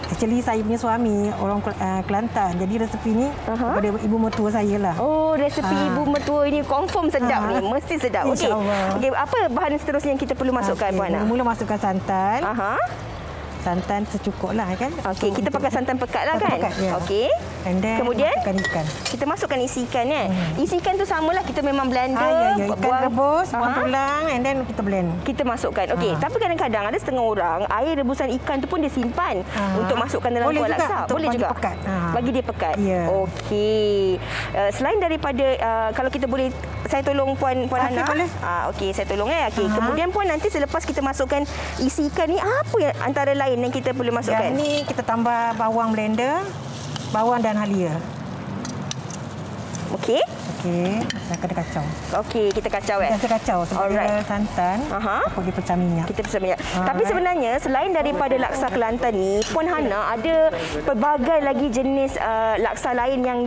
Speaker 6: Actually saya punya suami orang Kelantan. Jadi resepi ni daripada ibu mertua saya lah.
Speaker 3: Resepi ibu mertua ini confirm sedap ni. Mesti sedap. Okey. Okey, apa bahan seterusnya yang kita perlu masukkan Puan Hana?
Speaker 6: Mula masukkan santan. Santan secukuplah kan.
Speaker 3: Okey, kita pakai santan pekat lah kan?
Speaker 6: Pekat, ya.
Speaker 3: Okey.
Speaker 6: Kemudian masukkan ikan.
Speaker 3: Kita masukkan isi ikan kan? Isi ikan tu samalah kita memang blender.
Speaker 6: Ikan rebus, buang tulang and then kita blend.
Speaker 3: Kita masukkan. Okey, tapi kadang-kadang ada setengah orang air rebusan ikan tu pun dia simpan untuk masukkan dalam kuah laksa. Boleh juga.
Speaker 6: Pekat.
Speaker 3: Bagi dia pekat.
Speaker 6: Ya.
Speaker 3: Okey. Selain daripada kalau kita boleh saya tolong Puan Hana.
Speaker 6: Boleh.
Speaker 3: Okey, saya tolong Okey. Kemudian Puan nanti selepas kita masukkan isi ikan ni apa yang antara lain yang kita perlu masukkan?
Speaker 6: Yang ni kita tambah bawang blender, bawang dan halia.
Speaker 3: Okey.
Speaker 9: Okey, dah kena kacau.
Speaker 3: Okey, kita kacau
Speaker 9: Kita kacau sebab dia santan. Apa dia pecah minyak.
Speaker 3: Kita pecah minyak. Tapi sebenarnya selain daripada laksa Kelantan ni, Puan Hana ada pelbagai lagi jenis laksa lain yang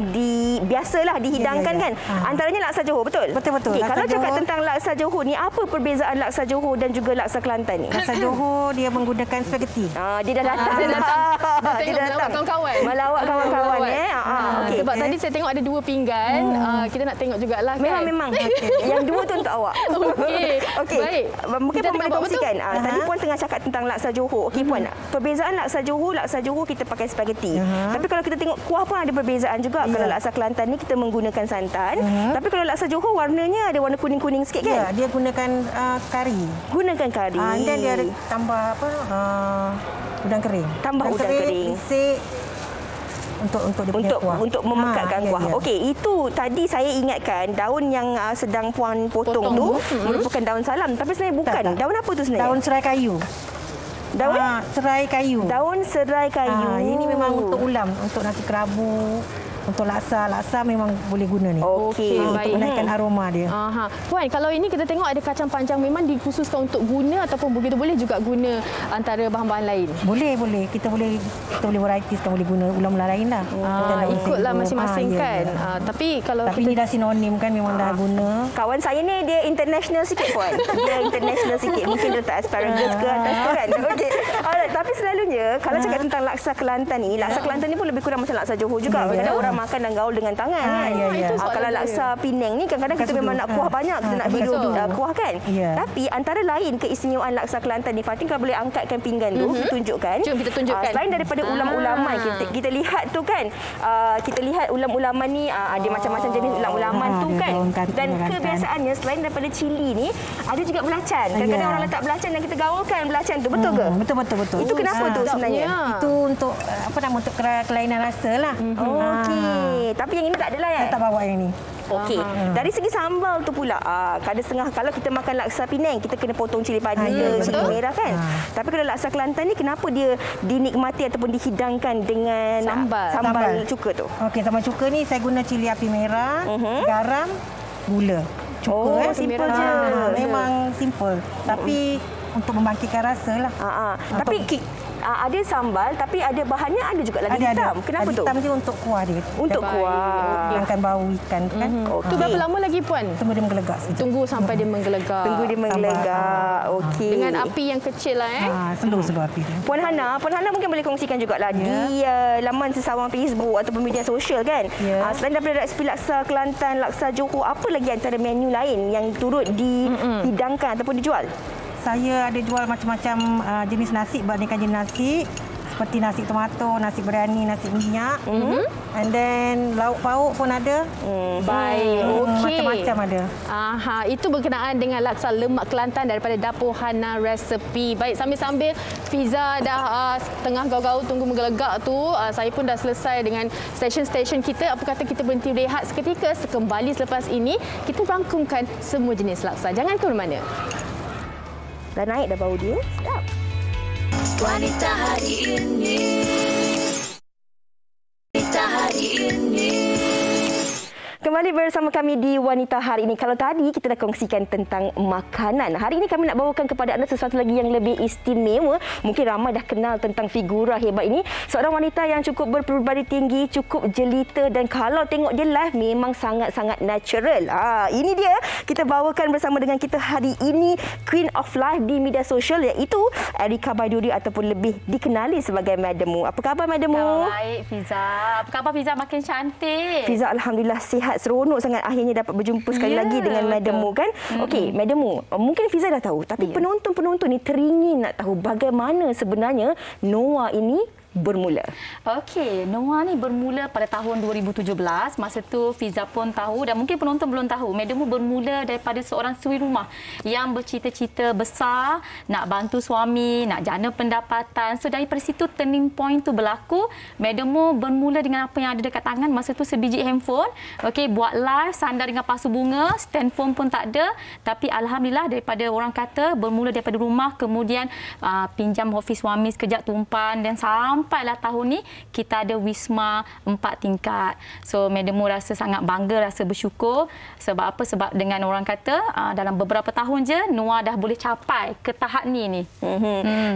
Speaker 3: biasalah dihidangkan kan. Antaranya laksa Johor, betul?
Speaker 9: Betul.
Speaker 3: Okay, kalau cakap tentang laksa Johor ni, apa perbezaan laksa Johor dan juga laksa Kelantan ni?
Speaker 9: Laksa Johor dia menggunakan spaghetti.
Speaker 3: Dia dah datang.
Speaker 7: Dia dah datang. Kawan-kawan.
Speaker 3: Melawat kawan-kawan
Speaker 7: Okay. Sebab tadi saya tengok ada 2 pinggan. Kita nak tengok jugalah kan.
Speaker 3: Memang. Yang 2 tu untuk awak. Okey.
Speaker 7: Baik.
Speaker 3: Mungkin Puan boleh kongsikan. Tadi Puan tengah cakap tentang laksa Johor. Okey Puan, perbezaan laksa Johor kita pakai spaghetti. Tapi kalau kita tengok kuah pun ada perbezaan juga. Kalau laksa Kelantan ni kita menggunakan santan. Tapi kalau laksa Johor warnanya ada warna kuning-kuning sikit kan?
Speaker 9: Ya, dia gunakan kari.
Speaker 3: Gunakan kari.
Speaker 9: Dan dia ada tambah udang kering.
Speaker 3: Tambah udang kering.
Speaker 9: Isik untuk dia punya kuah.
Speaker 3: Untuk memekatkan kuah. Okey, itu tadi saya ingatkan daun yang sedang Puan potong tu merupakan daun salam, tapi sebenarnya bukan.
Speaker 9: Tak.
Speaker 3: Daun apa tu sebenarnya?
Speaker 9: Daun serai kayu.
Speaker 3: Daun
Speaker 9: serai kayu.
Speaker 3: Daun serai kayu.
Speaker 9: Ini memang untuk ulam, untuk nasi kerabu. Untuk laksa memang boleh guna ni.
Speaker 3: Okey,
Speaker 9: untuk menaikkan aroma dia.
Speaker 7: Puan, kalau ini kita tengok ada kacang panjang, memang dikhususkan untuk guna ataupun begitu boleh juga guna antara bahan-bahan lain?
Speaker 9: Boleh. Kita boleh varieties, kita boleh guna ulam-ulam lain lah.
Speaker 7: Ikutlah masing-masing kan. Tapi
Speaker 9: ini dah sinonim kan, memang dah guna.
Speaker 3: Kawan saya ni dia international sikit Puan. Dia international sikit. Mungkin dia letak asparagus ke atas tu kan. Okey. Alright, tapi selalunya kalau cakap tentang laksa Kelantan ni, laksa Kelantan ni pun lebih kurang macam laksa Johor juga. Kadang orang makan dan gaul dengan tangan kan. Kalau laksa Penang ni kadang-kadang kita memang nak kuah banyak, kita nak hidup kuah kan. Tapi antara lain keistimewaan laksa Kelantan ni, Fatin kalau boleh angkatkan pinggan tu, tunjukkan.
Speaker 7: Jom kita tunjukkan.
Speaker 3: Selain daripada ulam-ulaman kita lihat tu kan, kita lihat ulam-ulaman ni ada macam-macam jenis ulam-ulaman tu kan. Dan kebiasaannya selain daripada cili ni ada juga belacan. Kadang-kadang orang letak belacan dan kita gaulkan belacan tu, betul ke?
Speaker 9: Betul.
Speaker 3: Itu kenapa tu sebenarnya?
Speaker 9: Itu untuk untuk kelainan rasa lah.
Speaker 3: Okey. Tapi yang ini tak adalah ya?
Speaker 9: Saya tak bawa yang ni.
Speaker 3: Okey. Dari segi sambal tu pula, kadar setengah kalau kita makan laksa Penang, kita kena potong cili padi ke cili merah kan. Tapi kalau laksa Kelantan ni kenapa dia dinikmati ataupun dihidangkan dengan sambal cuka tu?
Speaker 9: Okey, sambal cuka ni saya guna cili api merah, garam, gula. Cuka
Speaker 3: simple je.
Speaker 9: Memang simple. Tapi untuk membangkitkan rasa lah.
Speaker 3: Tapi ada sambal, tapi ada bahannya ada juga lagi hitam. Kenapa tu?
Speaker 9: Hitam je untuk kuah dia.
Speaker 3: Untuk kuah.
Speaker 9: Hilangkan bau ikan kan.
Speaker 7: Tu berapa lama lagi Puan?
Speaker 9: Tunggu dia menggelegak saja.
Speaker 7: Tunggu sampai dia menggelegak. Okey. Dengan api yang kecil lah
Speaker 9: Slow api dia.
Speaker 3: Puan Hana mungkin boleh kongsikan jugalah di laman sesawang Facebook ataupun media sosial kan. Selain daripada resipi laksa Kelantan, laksa Johor, apa lagi antara menu lain yang turut dihidangkan ataupun dijual?
Speaker 9: Saya ada jual macam-macam jenis nasi, beraneka jenis nasi. Seperti nasi tomato, nasi biryani, nasi minyak. And then lauk pauk pun ada.
Speaker 7: Baik, okey.
Speaker 9: Macam-macam ada.
Speaker 7: Itu berkenaan dengan laksa lemak Kelantan daripada Dapur Hana Resepi. Baik, sambil-sambil Fiza dah tengah gaul-gaul tunggu menggelegak tu, saya pun dah selesai dengan stesen-stesen kita. Apa kata kita berhenti rehat seketika, kembali selepas ini kita rangkumkan semua jenis laksa. Jangan ke mana-mana.
Speaker 3: Dah naik dah bau dia. Sedap.
Speaker 2: Wanita hari ini. Wanita hari ini.
Speaker 3: Kembali bersama kami di Wanita Hari ini. Kalau tadi kita dah kongsikan tentang makanan, hari ini kami nak bawakan kepada anda sesuatu lagi yang lebih istimewa. Mungkin ramai dah kenal tentang figura hebat ini. Seorang wanita yang cukup berperubatan tinggi, cukup jelita dan kalau tengok dia live memang sangat-sangat natural. Ini dia kita bawakan bersama dengan kita hari ini, Queen of Life di media sosial, iaitu Erika Baiduri ataupun lebih dikenali sebagai Madam Mu. Apa khabar Madam Mu?
Speaker 10: Baik Fiza. Apa khabar Fiza? Makin cantik.
Speaker 3: Fiza alhamdulillah sihat, seronok sangat akhirnya dapat berjumpa sekali lagi dengan Madam Mu kan. Okey, Madam Mu, mungkin Fiza dah tahu tapi penonton-penonton ni teringin nak tahu bagaimana sebenarnya Noah ini bermula.
Speaker 10: Okey, Noah ni bermula pada tahun 2017. Masa tu Fiza pun tahu dan mungkin penonton belum tahu. Madam Mu bermula daripada seorang suri rumah yang bercita-cita besar nak bantu suami, nak jana pendapatan. So daripada situ turning point tu berlaku. Madam Mu bermula dengan apa yang ada dekat tangan. Masa tu sebiji handphone. Okey, buat live, sandar dengan pasu bunga, stand phone pun tak ada. Tapi alhamdulillah daripada orang kata bermula daripada rumah, kemudian pinjam office suami sekejap tumpan dan sampai sampailah tahun ni kita ada Wisma 4 tingkat. So Madam Mu rasa sangat bangga, rasa bersyukur. Sebab apa? Sebab dengan orang kata dalam beberapa tahun je Noah dah boleh capai ke tahap ni.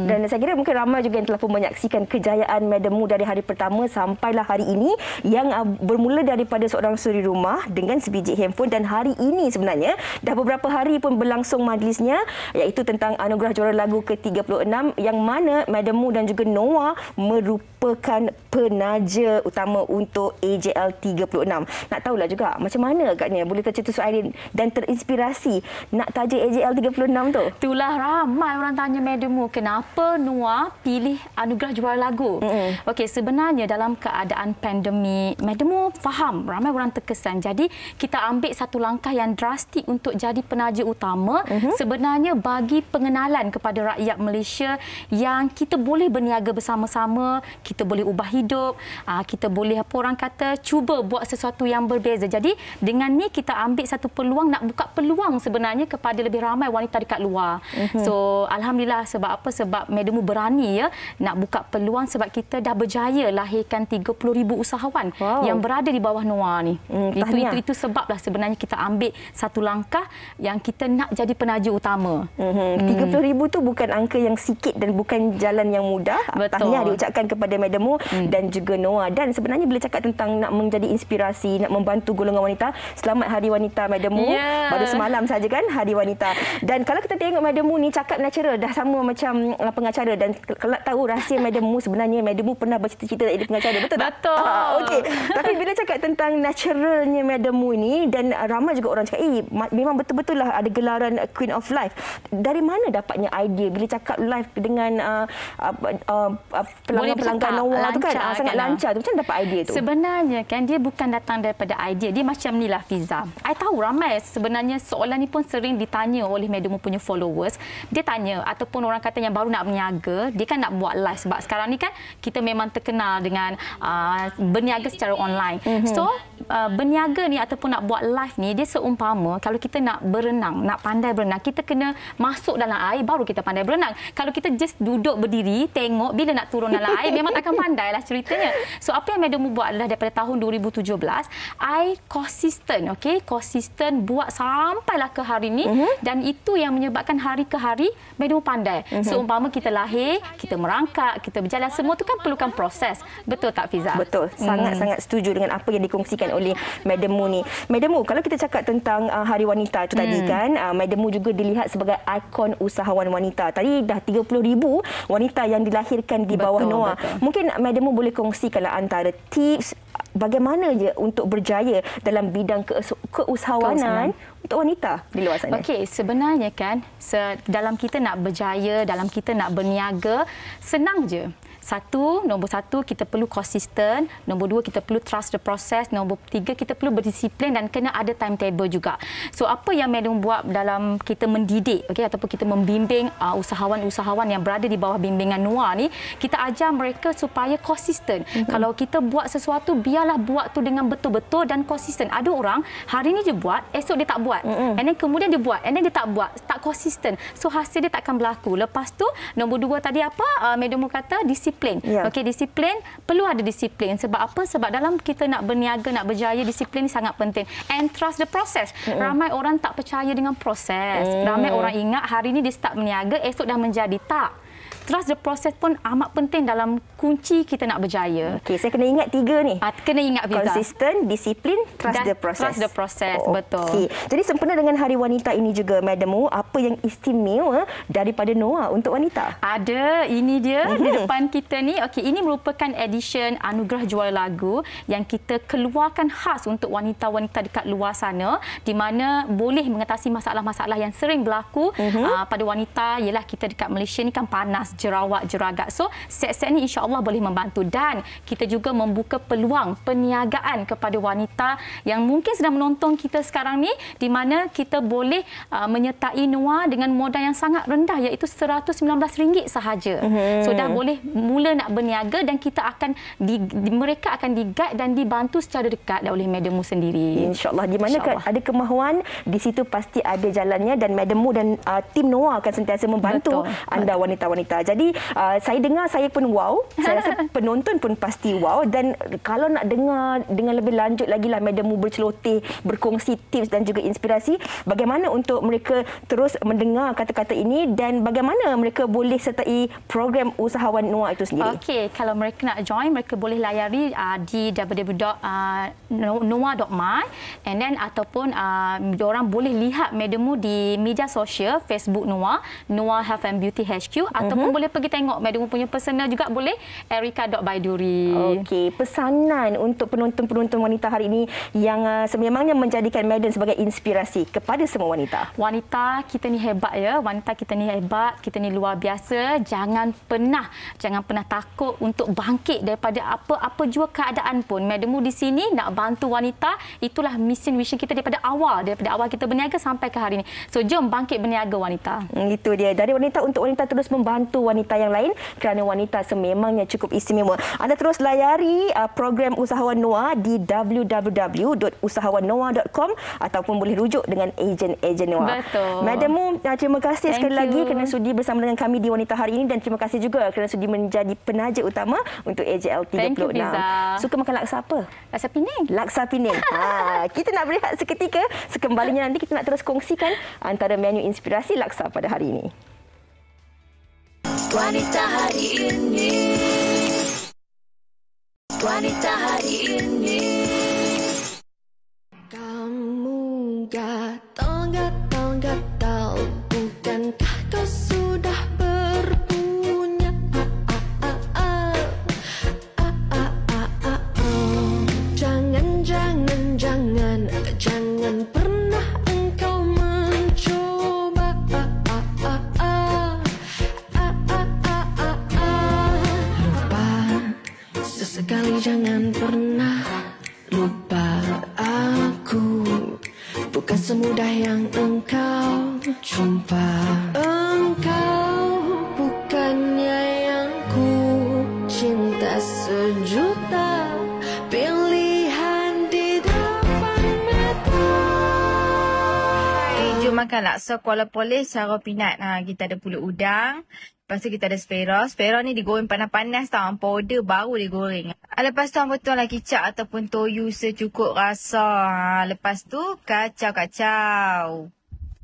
Speaker 3: Dan saya kira mungkin ramai juga yang telah pun menyaksikan kejayaan Madam Mu dari hari pertama sampailah hari ini, yang bermula daripada seorang suri rumah dengan sebiji handphone, dan hari ini sebenarnya dah beberapa hari pun berlangsung majlisnya, iaitu tentang Anugerah Juara Lagu ke-36, yang mana Madam Mu dan juga Noah merupakan penaja utama untuk AJL 36. Nak tahulah juga macam mana agaknya boleh tercetus idea dan terinspirasi nak taja AJL 36 tu.
Speaker 10: Itulah ramai orang tanya Madam Mu, kenapa Noah pilih Anugerah Juara Lagu? Okey, sebenarnya dalam keadaan pandemik, Madam Mu faham ramai orang terkesan. Jadi kita ambil satu langkah yang drastik untuk jadi penaja utama, sebenarnya bagi pengenalan kepada rakyat Malaysia yang kita boleh berniaga bersama-sama, kita boleh ubah hidup, kita boleh apa orang kata cuba buat sesuatu yang berbeza. Jadi dengan ni kita ambil satu peluang, nak buka peluang sebenarnya kepada lebih ramai wanita dekat luar. So alhamdulillah, sebab apa? Sebab Madam Mu berani ya nak buka peluang, sebab kita dah berjaya lahirkan 30,000 usahawan yang berada di bawah Noah ni. Itu sebablah sebenarnya kita ambil satu langkah yang kita nak jadi penaja utama.
Speaker 3: 30,000 tu bukan angka yang sikit dan bukan jalan yang mudah. Tahniah diucapkan kepada Madam Mu dan juga Noah. Dan sebenarnya bila cakap tentang nak menjadi inspirasi, nak membantu golongan wanita, selamat Hari Wanita Madam Mu. Baru semalam saja kan Hari Wanita. Dan kalau kita tengok Madam Mu ni cakap natural, dah sama macam pengacara. Dan kalau tahu rahsia Madam Mu, sebenarnya Madam Mu pernah bercita-cita jadi pengacara, betul tak?
Speaker 10: Betul.
Speaker 3: Okey. Tapi bila cakap tentang naturalnya Madam Mu ni, dan ramai juga orang cakap, memang betul-betul lah ada gelaran Queen of Life. Dari mana dapatnya idea bila cakap live dengan pelanggan Noah tu kan? Sangat lancar tu. Macam dapat idea tu?
Speaker 10: Sebenarnya kan dia bukan datang daripada idea. Dia macam ni lah Fiza. I tahu ramai sebenarnya soalan ni pun sering ditanya oleh Madam Mu punya followers. Dia tanya, ataupun orang kata yang baru nak berniaga, dia kan nak buat live. Sebab sekarang ni kan kita memang terkenal dengan berniaga secara online. So berniaga ni ataupun nak buat live ni, dia seumpama kalau kita nak berenang, nak pandai berenang, kita kena masuk dalam air baru kita pandai berenang. Kalau kita just duduk berdiri, tengok bila nak turun dalam air, memang takkan pandai lah ceritanya. So apa yang Madam Mu buat adalah daripada tahun 2017, I konsisten, konsisten buat sampailah ke hari ni, dan itu yang menyebabkan hari ke hari Madam Mu pandai. Seumpama kita lahir, kita merangkak, kita berjalan, semua tu kan perlukan proses. Betul tak Fiza?
Speaker 3: Betul. Sangat-sangat setuju dengan apa yang dikongsikan oleh Madam Mu ni. Madam Mu, kalau kita cakap tentang Hari Wanita itu tadi kan, Madam Mu juga dilihat sebagai ikon usahawan wanita. Tadi dah 30,000 wanita yang dilahirkan di bawah Noah. Mungkin Madam Mu boleh kongsikanlah antara tips bagaimana je untuk berjaya dalam bidang keusahawanan untuk wanita di luar sana. Okey,
Speaker 10: sebenarnya kan dalam kita nak berjaya, dalam kita nak berniaga, senang je. Nombor satu, kita perlu konsisten. Nombor dua, kita perlu trust the process. Nombor tiga, kita perlu berdisiplin dan kena ada timetable juga. So, apa yang Madam buat dalam kita mendidik, ataupun kita membimbing usahawan-usahawan yang berada di bawah bimbingan Noah ni, kita ajar mereka supaya konsisten. Kalau kita buat sesuatu, biarlah buat tu dengan betul-betul dan konsisten. Ada orang, hari ni dia buat, esok dia tak buat. And then kemudian dia buat, and then dia tak buat. Tak konsisten. So, hasil dia takkan berlaku. Lepas tu, nombor dua tadi apa? Madam kata, disiplin. Disiplin, perlu ada disiplin. Sebab apa? Sebab dalam kita nak berniaga, nak berjaya, disiplin ni sangat penting. And trust the process. Ramai orang tak percaya dengan proses. Ramai orang ingat hari ni dia start berniaga, esok dah menjadi. Tak. Trust the process pun amat penting dalam kunci kita nak berjaya.
Speaker 3: Okey, saya kena ingat 3 ni.
Speaker 10: Kena ingat Fiza.
Speaker 3: Konsisten, disiplin, trust the process.
Speaker 10: Trust the process, betul.
Speaker 3: Okey. Jadi sempena dengan Hari Wanita ini juga, Madam Mu, apa yang istimewa daripada Noah untuk wanita?
Speaker 10: Ada, ini dia di depan kita ni. Okey, ini merupakan edition Anugerah Juara Lagu yang kita keluarkan khas untuk wanita-wanita dekat luar sana, di mana boleh mengatasi masalah-masalah yang sering berlaku pada wanita. Ialah kita dekat Malaysia ni kan panas, jerawat, jeragat. So, set-set ni insya-Allah boleh membantu, dan kita juga membuka peluang perniagaan kepada wanita yang mungkin sedang menonton kita sekarang ni, di mana kita boleh menyertai Noah dengan modal yang sangat rendah, iaitu RM119 sahaja. So, dah boleh mula nak berniaga, dan kita akan mereka akan di-guide dan dibantu secara dekat oleh Madam Mu sendiri.
Speaker 3: InsyaAllah. Di mana ada kemahuan, di situ pasti ada jalannya, dan Madam Mu dan tim Noah akan sentiasa membantu anda wanita-wanita. Jadi saya dengar, saya pun wow. Saya rasa penonton pun pasti wow. Dan kalau nak dengar dengan lebih lanjut lagi lah Madam Mu berceloteh, berkongsi tips dan juga inspirasi bagaimana untuk mereka terus mendengar kata-kata ini dan bagaimana mereka boleh sertai program Usahawan Noah itu sendiri.
Speaker 10: Okey, kalau mereka nak join, mereka boleh layari di www.noah.my and then ataupun diorang boleh lihat Madam Mu di media sosial Facebook Noah Health and Beauty HQ ataupun boleh pergi tengok Madam Mu punya personal juga boleh Erica.Baiduri.
Speaker 3: Okey, pesanan untuk penonton-penonton wanita hari ini yang sememangnya menjadikan Madam sebagai inspirasi kepada semua wanita.
Speaker 10: Wanita kita ni hebat ya, wanita kita ni hebat, kita ni luar biasa. Jangan pernah takut untuk bangkit daripada apa jua keadaan pun. Madam Mu di sini nak bantu wanita, itulah mission kita daripada awal kita berniaga sampai ke hari ini. So jom bangkit berniaga wanita.
Speaker 3: Itu dia, dari wanita untuk wanita, terus membantu wanita yang lain kerana wanita sememangnya cukup istimewa. Anda terus layari program Usahawan Noah di www.usahawannoah.com ataupun boleh rujuk dengan ejen-ejen Noah.
Speaker 10: Betul.
Speaker 3: Madam Mu, terima kasih sekali lagi kerana sudi bersama dengan kami di Wanita Hari ini dan terima kasih juga kerana sudi menjadi penaja utama untuk AJL 36.
Speaker 10: Thank you, Fiza.
Speaker 3: Suka makan laksa apa?
Speaker 10: Laksa Penang.
Speaker 3: Laksa Penang. Kita nak berehat seketika. Sekembalinya nanti kita nak terus kongsikan antara menu inspirasi laksa pada hari ini.
Speaker 2: Wanita hari ini. Wanita hari ini. Kamu gatal, bukankah kau sudah berpunya? Jangan pernah engkau mencoba. Lupa, sesekali jangan pernah lupa aku. Bukan semudah yang engkau jumpa. Engkau bukannya yang ku cinta sejuta. Pilihan di depan mata.
Speaker 4: Jom makan laksa Kuala Polis Saro Pinat. Kita ada pulut udang. Lepas tu kita ada spero. Spero ni digoreng panas-panas tau. Powder baru digoreng. Lepas tu betul-betul kicap ataupun toyu secukup rasa. Lepas tu kacau-kacau.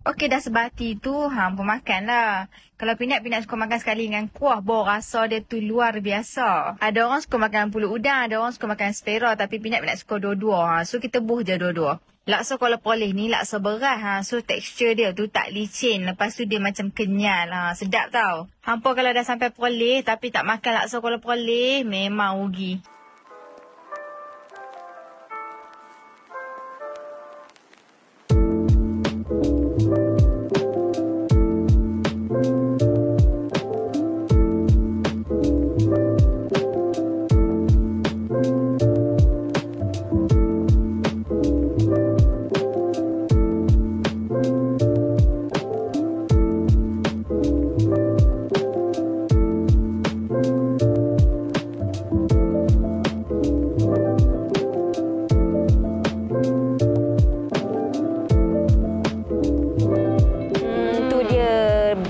Speaker 4: Okey, dah sebati tu, hampa makan lah. Kalau Pinat suka makan sekali dengan kuah, bau rasa dia tu luar biasa. Ada orang suka makan pulut udang, ada orang suka makan spero, tapi Pinat suka dua-dua. So kita buh je dua-dua. Laksa Kuala Polis ni laksa beras. So tekstur dia tu tak licin. Lepas tu dia macam kenyal. Sedap tau. Hampa kalau dah sampai Polis tapi tak makan laksa Kuala Polis, memang rugi.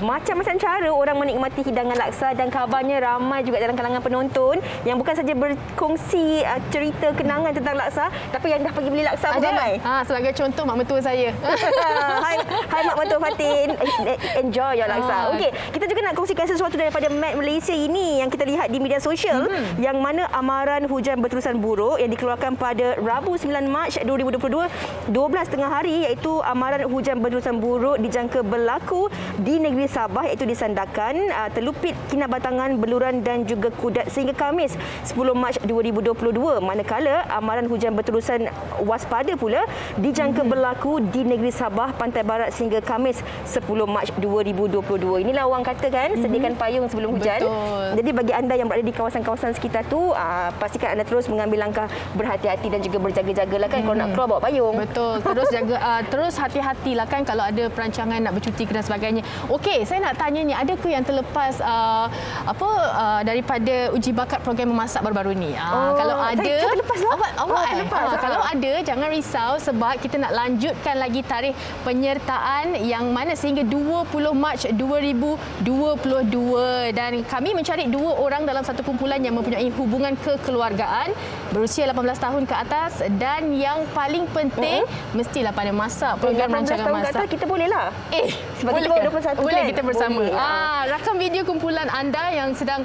Speaker 3: Macam-macam cara orang menikmati hidangan laksa dan kabarnya ramai juga dalam kalangan penonton yang bukan saja berkongsi cerita kenangan tentang laksa tapi yang dah pergi beli laksa pun ramai.
Speaker 7: Sebagai contoh mak mentua saya.
Speaker 3: Hai mak mentua Fatin, enjoy your laksa. Okey, kita juga nak kongsikan sesuatu daripada Map Malaysia ini yang kita lihat di media sosial yang mana amaran hujan berterusan buruk yang dikeluarkan pada Rabu 9 Mac 2022 12 tengah hari iaitu amaran hujan berterusan buruk dijangka berlaku di negeri Sabah iaitu di Sandakan, Telupit, Kinabatangan, Beluran dan juga Kudat sehingga Khamis 10 Mac 2022. Manakala amaran hujan berterusan waspada pula dijangka berlaku di negeri Sabah, Pantai Barat sehingga Khamis 10 Mac 2022. Inilah orang kata kan, sediakan payung sebelum hujan.
Speaker 7: Betul.
Speaker 3: Jadi bagi anda yang berada di kawasan-kawasan sekitar tu, pastikan anda terus mengambil langkah berhati-hati dan juga berjaga-jagalah kan kalau nak keluar bawa payung.
Speaker 7: Betul. Terus jaga terus hati-hatilah kan kalau ada perancangan nak bercuti dan sebagainya. Okey, saya nak tanya ni, adakah yang terlepas daripada uji bakat program memasak baru-baru ni. Kalau ada kalau ada jangan risau sebab kita nak lanjutkan lagi tarikh penyertaan yang mana sehingga 20 Mac 2022 dan kami mencari 2 orang dalam satu kumpulan yang mempunyai hubungan kekeluargaan berusia 18 tahun ke atas dan yang paling penting mestilah pandai masak. Program rancangan masak
Speaker 3: kita boleh lah. Sebab
Speaker 7: boleh
Speaker 3: kita 21
Speaker 7: boleh
Speaker 3: kan?
Speaker 7: kita bersama.
Speaker 3: Boleh.
Speaker 7: Rakam video kumpulan anda yang sedang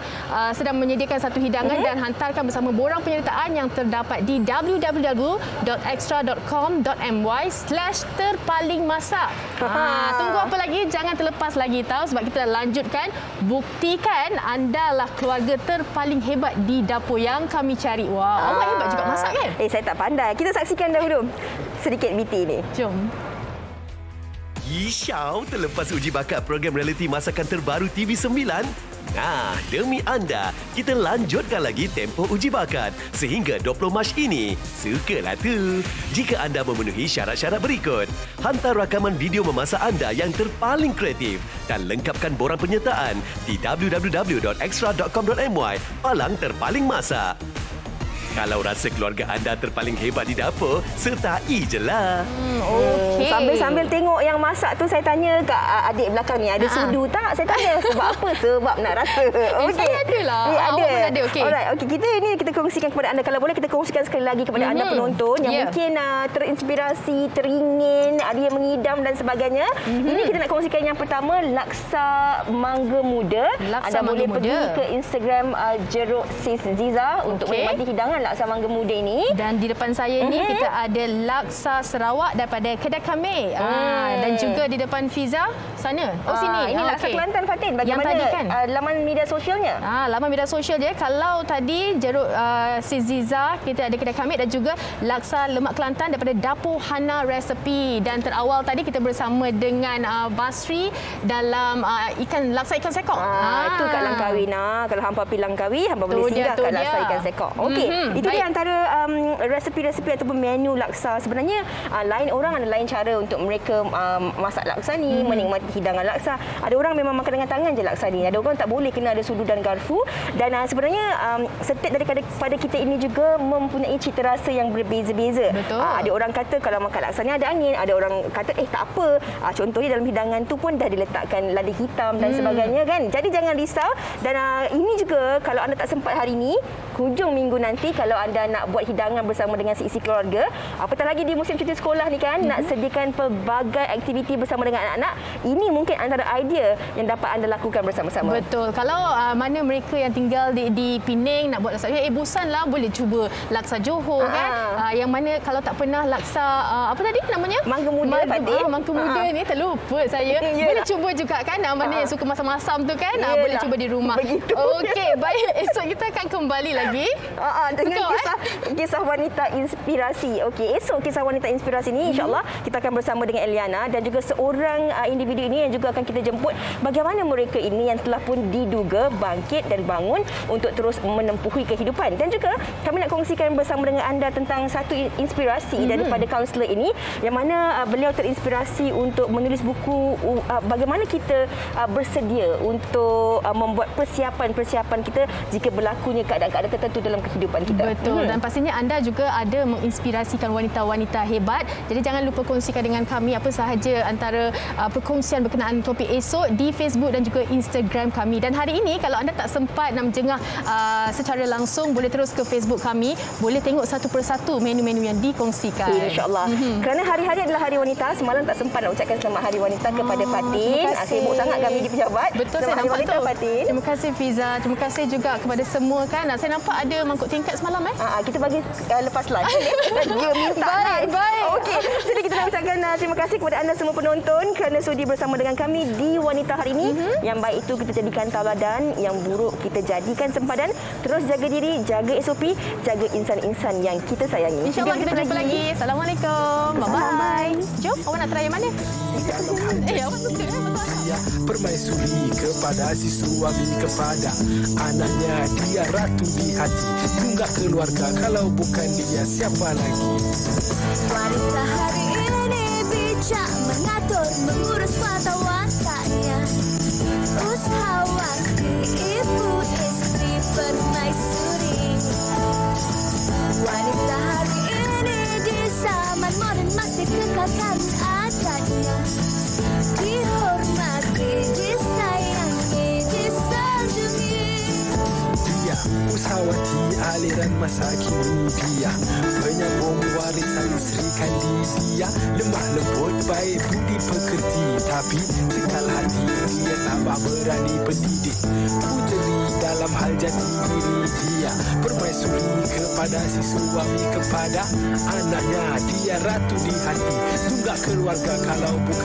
Speaker 7: menyediakan satu hidangan dan hantarkan bersama borang penyertaan yang terdapat di www.extra.com.my/terpalingmasak. Tunggu apa lagi? Jangan terlepas lagi tahu sebab kita dah lanjutkan. Buktikan anda lah keluarga terpaling hebat di dapur yang kami cari. Wah, awak hebat juga masak kan?
Speaker 3: Saya tak pandai. Kita saksikan dahulu sedikit BT ni.
Speaker 7: Jom.
Speaker 11: Syau terlepas uji bakat program realiti masakan terbaru TV9. Nah, demi anda, kita lanjutkan lagi tempoh uji bakat sehingga 20 Mac ini. Sukalah tu. Jika anda memenuhi syarat-syarat berikut, hantar rakaman video memasak anda yang terpaling kreatif dan lengkapkan borang penyertaan di www.extra.com.my/terpaling-masak. Kalau rasa keluarga anda terpaling hebat di dapur, sertai je lah.
Speaker 3: Okay. Sambil-sambil tengok yang masak tu, saya tanya kat adik belakang ni, ada sudu tak? Saya tanya, sebab apa? Sebab nak rasa.
Speaker 7: Saya ada lah.
Speaker 3: Ada.
Speaker 7: Okay.
Speaker 3: Alright, okay. Kita kongsikan kepada anda. Kalau boleh, kita kongsikan sekali lagi kepada anda penonton yang mungkin terinspirasi, teringin, ada yang mengidam dan sebagainya. Ini kita nak kongsikan yang pertama, laksa mangga muda. Anda boleh pergi ke Instagram Jeruk Sis Ziza untuk menikmati hidangan laksa mangga muda ini.
Speaker 7: Dan di depan saya ni kita ada laksa Sarawak daripada kedai kami. Dan juga di depan Fiza sana. Sini.
Speaker 3: Ini laksa Kelantan, Fatin. Bagaimana kan? Laman media sosialnya?
Speaker 7: Laman media sosial je. Kalau tadi Jeruk Ziza, kita ada kedai kami dan juga laksa lemak Kelantan daripada Dapur Hana Resipi. Dan terawal tadi kita bersama dengan Basri dalam laksa ikan sekok.
Speaker 3: Itu kat Langkawi. Kalau hampa pergi Langkawi, hampa boleh singgah kat laksa ikan sekok. Okey. Itu dia antara resipi-resipi ataupun menu laksa. Sebenarnya lain orang ada lain cara untuk mereka masak laksa ni, menikmati hidangan laksa. Ada orang memang makan dengan tangan je laksa ni. Ada orang tak boleh, kena ada sudu dan garfu. Dan sebenarnya setiap daripada kita ini juga mempunyai cita rasa yang berbeza-beza. Ada orang kata kalau makan laksa ni ada angin, ada orang kata tak apa. Contohnya dalam hidangan tu pun dah diletakkan lada hitam dan sebagainya kan. Jadi jangan risau. Dan ini juga kalau anda tak sempat hari ni, hujung minggu nanti kalau anda nak buat hidangan bersama dengan seisi keluarga, apatah lagi di musim cuti sekolah ni kan, nak sediakan pelbagai aktiviti bersama dengan anak-anak, ini mungkin antara idea yang dapat anda lakukan bersama-sama.
Speaker 7: Betul. Kalau mana mereka yang tinggal di Pening nak buat laksa, bosanlah, boleh cuba laksa Johor kan. Yang mana kalau tak pernah laksa apa tadi namanya?
Speaker 3: Mangga muda.
Speaker 7: Mangga muda ni terlupa saya. Boleh cuba juga kan. Mana yang suka masam-masam tu kan, boleh cuba di rumah. Okey, baik. Esok kita akan kembali lagi
Speaker 3: dengan kisah wanita inspirasi. Okey, esok kisah wanita inspirasi ni insya-Allah kita akan bersama dengan Eliana dan juga seorang individu ini yang juga akan kita jemput bagaimana mereka ini yang telah pun diduga bangkit dan bangun untuk terus menempuhi kehidupan. Dan juga kami nak kongsikan bersama dengan anda tentang satu inspirasi daripada kaunselor ini yang mana beliau terinspirasi untuk menulis buku bagaimana kita bersedia untuk membuat persiapan-persiapan kita jika berlakunya keadaan-keadaan tertentu dalam kehidupan kita.
Speaker 7: Betul. Dan pastinya anda juga ada menginspirasikan wanita-wanita hebat. Jadi jangan lupa kongsikan dengan kami apa sahaja antara perkongsian berkenaan topik esok di Facebook dan juga Instagram kami. Dan hari ini kalau anda tak sempat nak menjengah secara langsung, boleh terus ke Facebook kami. Boleh tengok satu persatu menu-menu yang dikongsikan.
Speaker 3: InsyaAllah. Kerana hari-hari adalah Hari Wanita, semalam tak sempat nak ucapkan selamat Hari Wanita kepada Fatin. Sibuk sangat kami di pejabat.
Speaker 7: Betul,
Speaker 3: selamat
Speaker 7: saya
Speaker 3: Hari Wanita,
Speaker 7: tu.
Speaker 3: Fatin.
Speaker 7: Terima kasih Fiza. Terima kasih juga kepada semua kan. Saya nampak ada mangkuk tingkat semalam
Speaker 3: kita bagi lepas lunch. Dia minta.
Speaker 7: Baik.
Speaker 3: Okey. Jadi kita nak ucapkan terima kasih kepada anda semua penonton kerana sudi bersama dengan kami di Wanita hari ini. Yang baik itu kita jadikan tauladan, yang buruk kita jadikan sempadan. Terus jaga diri, jaga SOP, jaga insan-insan yang kita sayangi.
Speaker 7: InsyaAllah kita jumpa lagi. Assalamualaikum. Bye-bye. Jom, awak nak try yang mana? Awak suka
Speaker 12: permaisuri kepada si suami kepada anaknya, dia ratu di hati, tunggak keluarga, kalau bukan dia siapa lagi?
Speaker 2: Wanita hari ini bijak mengatur, mengurus mata-matanya, usahawan ibu istri permaisuri. Wanita hari ini di zaman modern masih kekalkan adatnya. Dihormati, disayangi, disanjungi.
Speaker 12: Dia usahawati aliran masa kini. Dia penyambung warisan Sri Kandi. Dia lemah lembut, baik budi pekerti. Tapi tekal hati dia tambah berani pendidik. Puteri dalam hal jati diri. Dia permaisuri kepada si suami, kepada anaknya. Dia ratu di hati, tunggak keluarga kalau bukan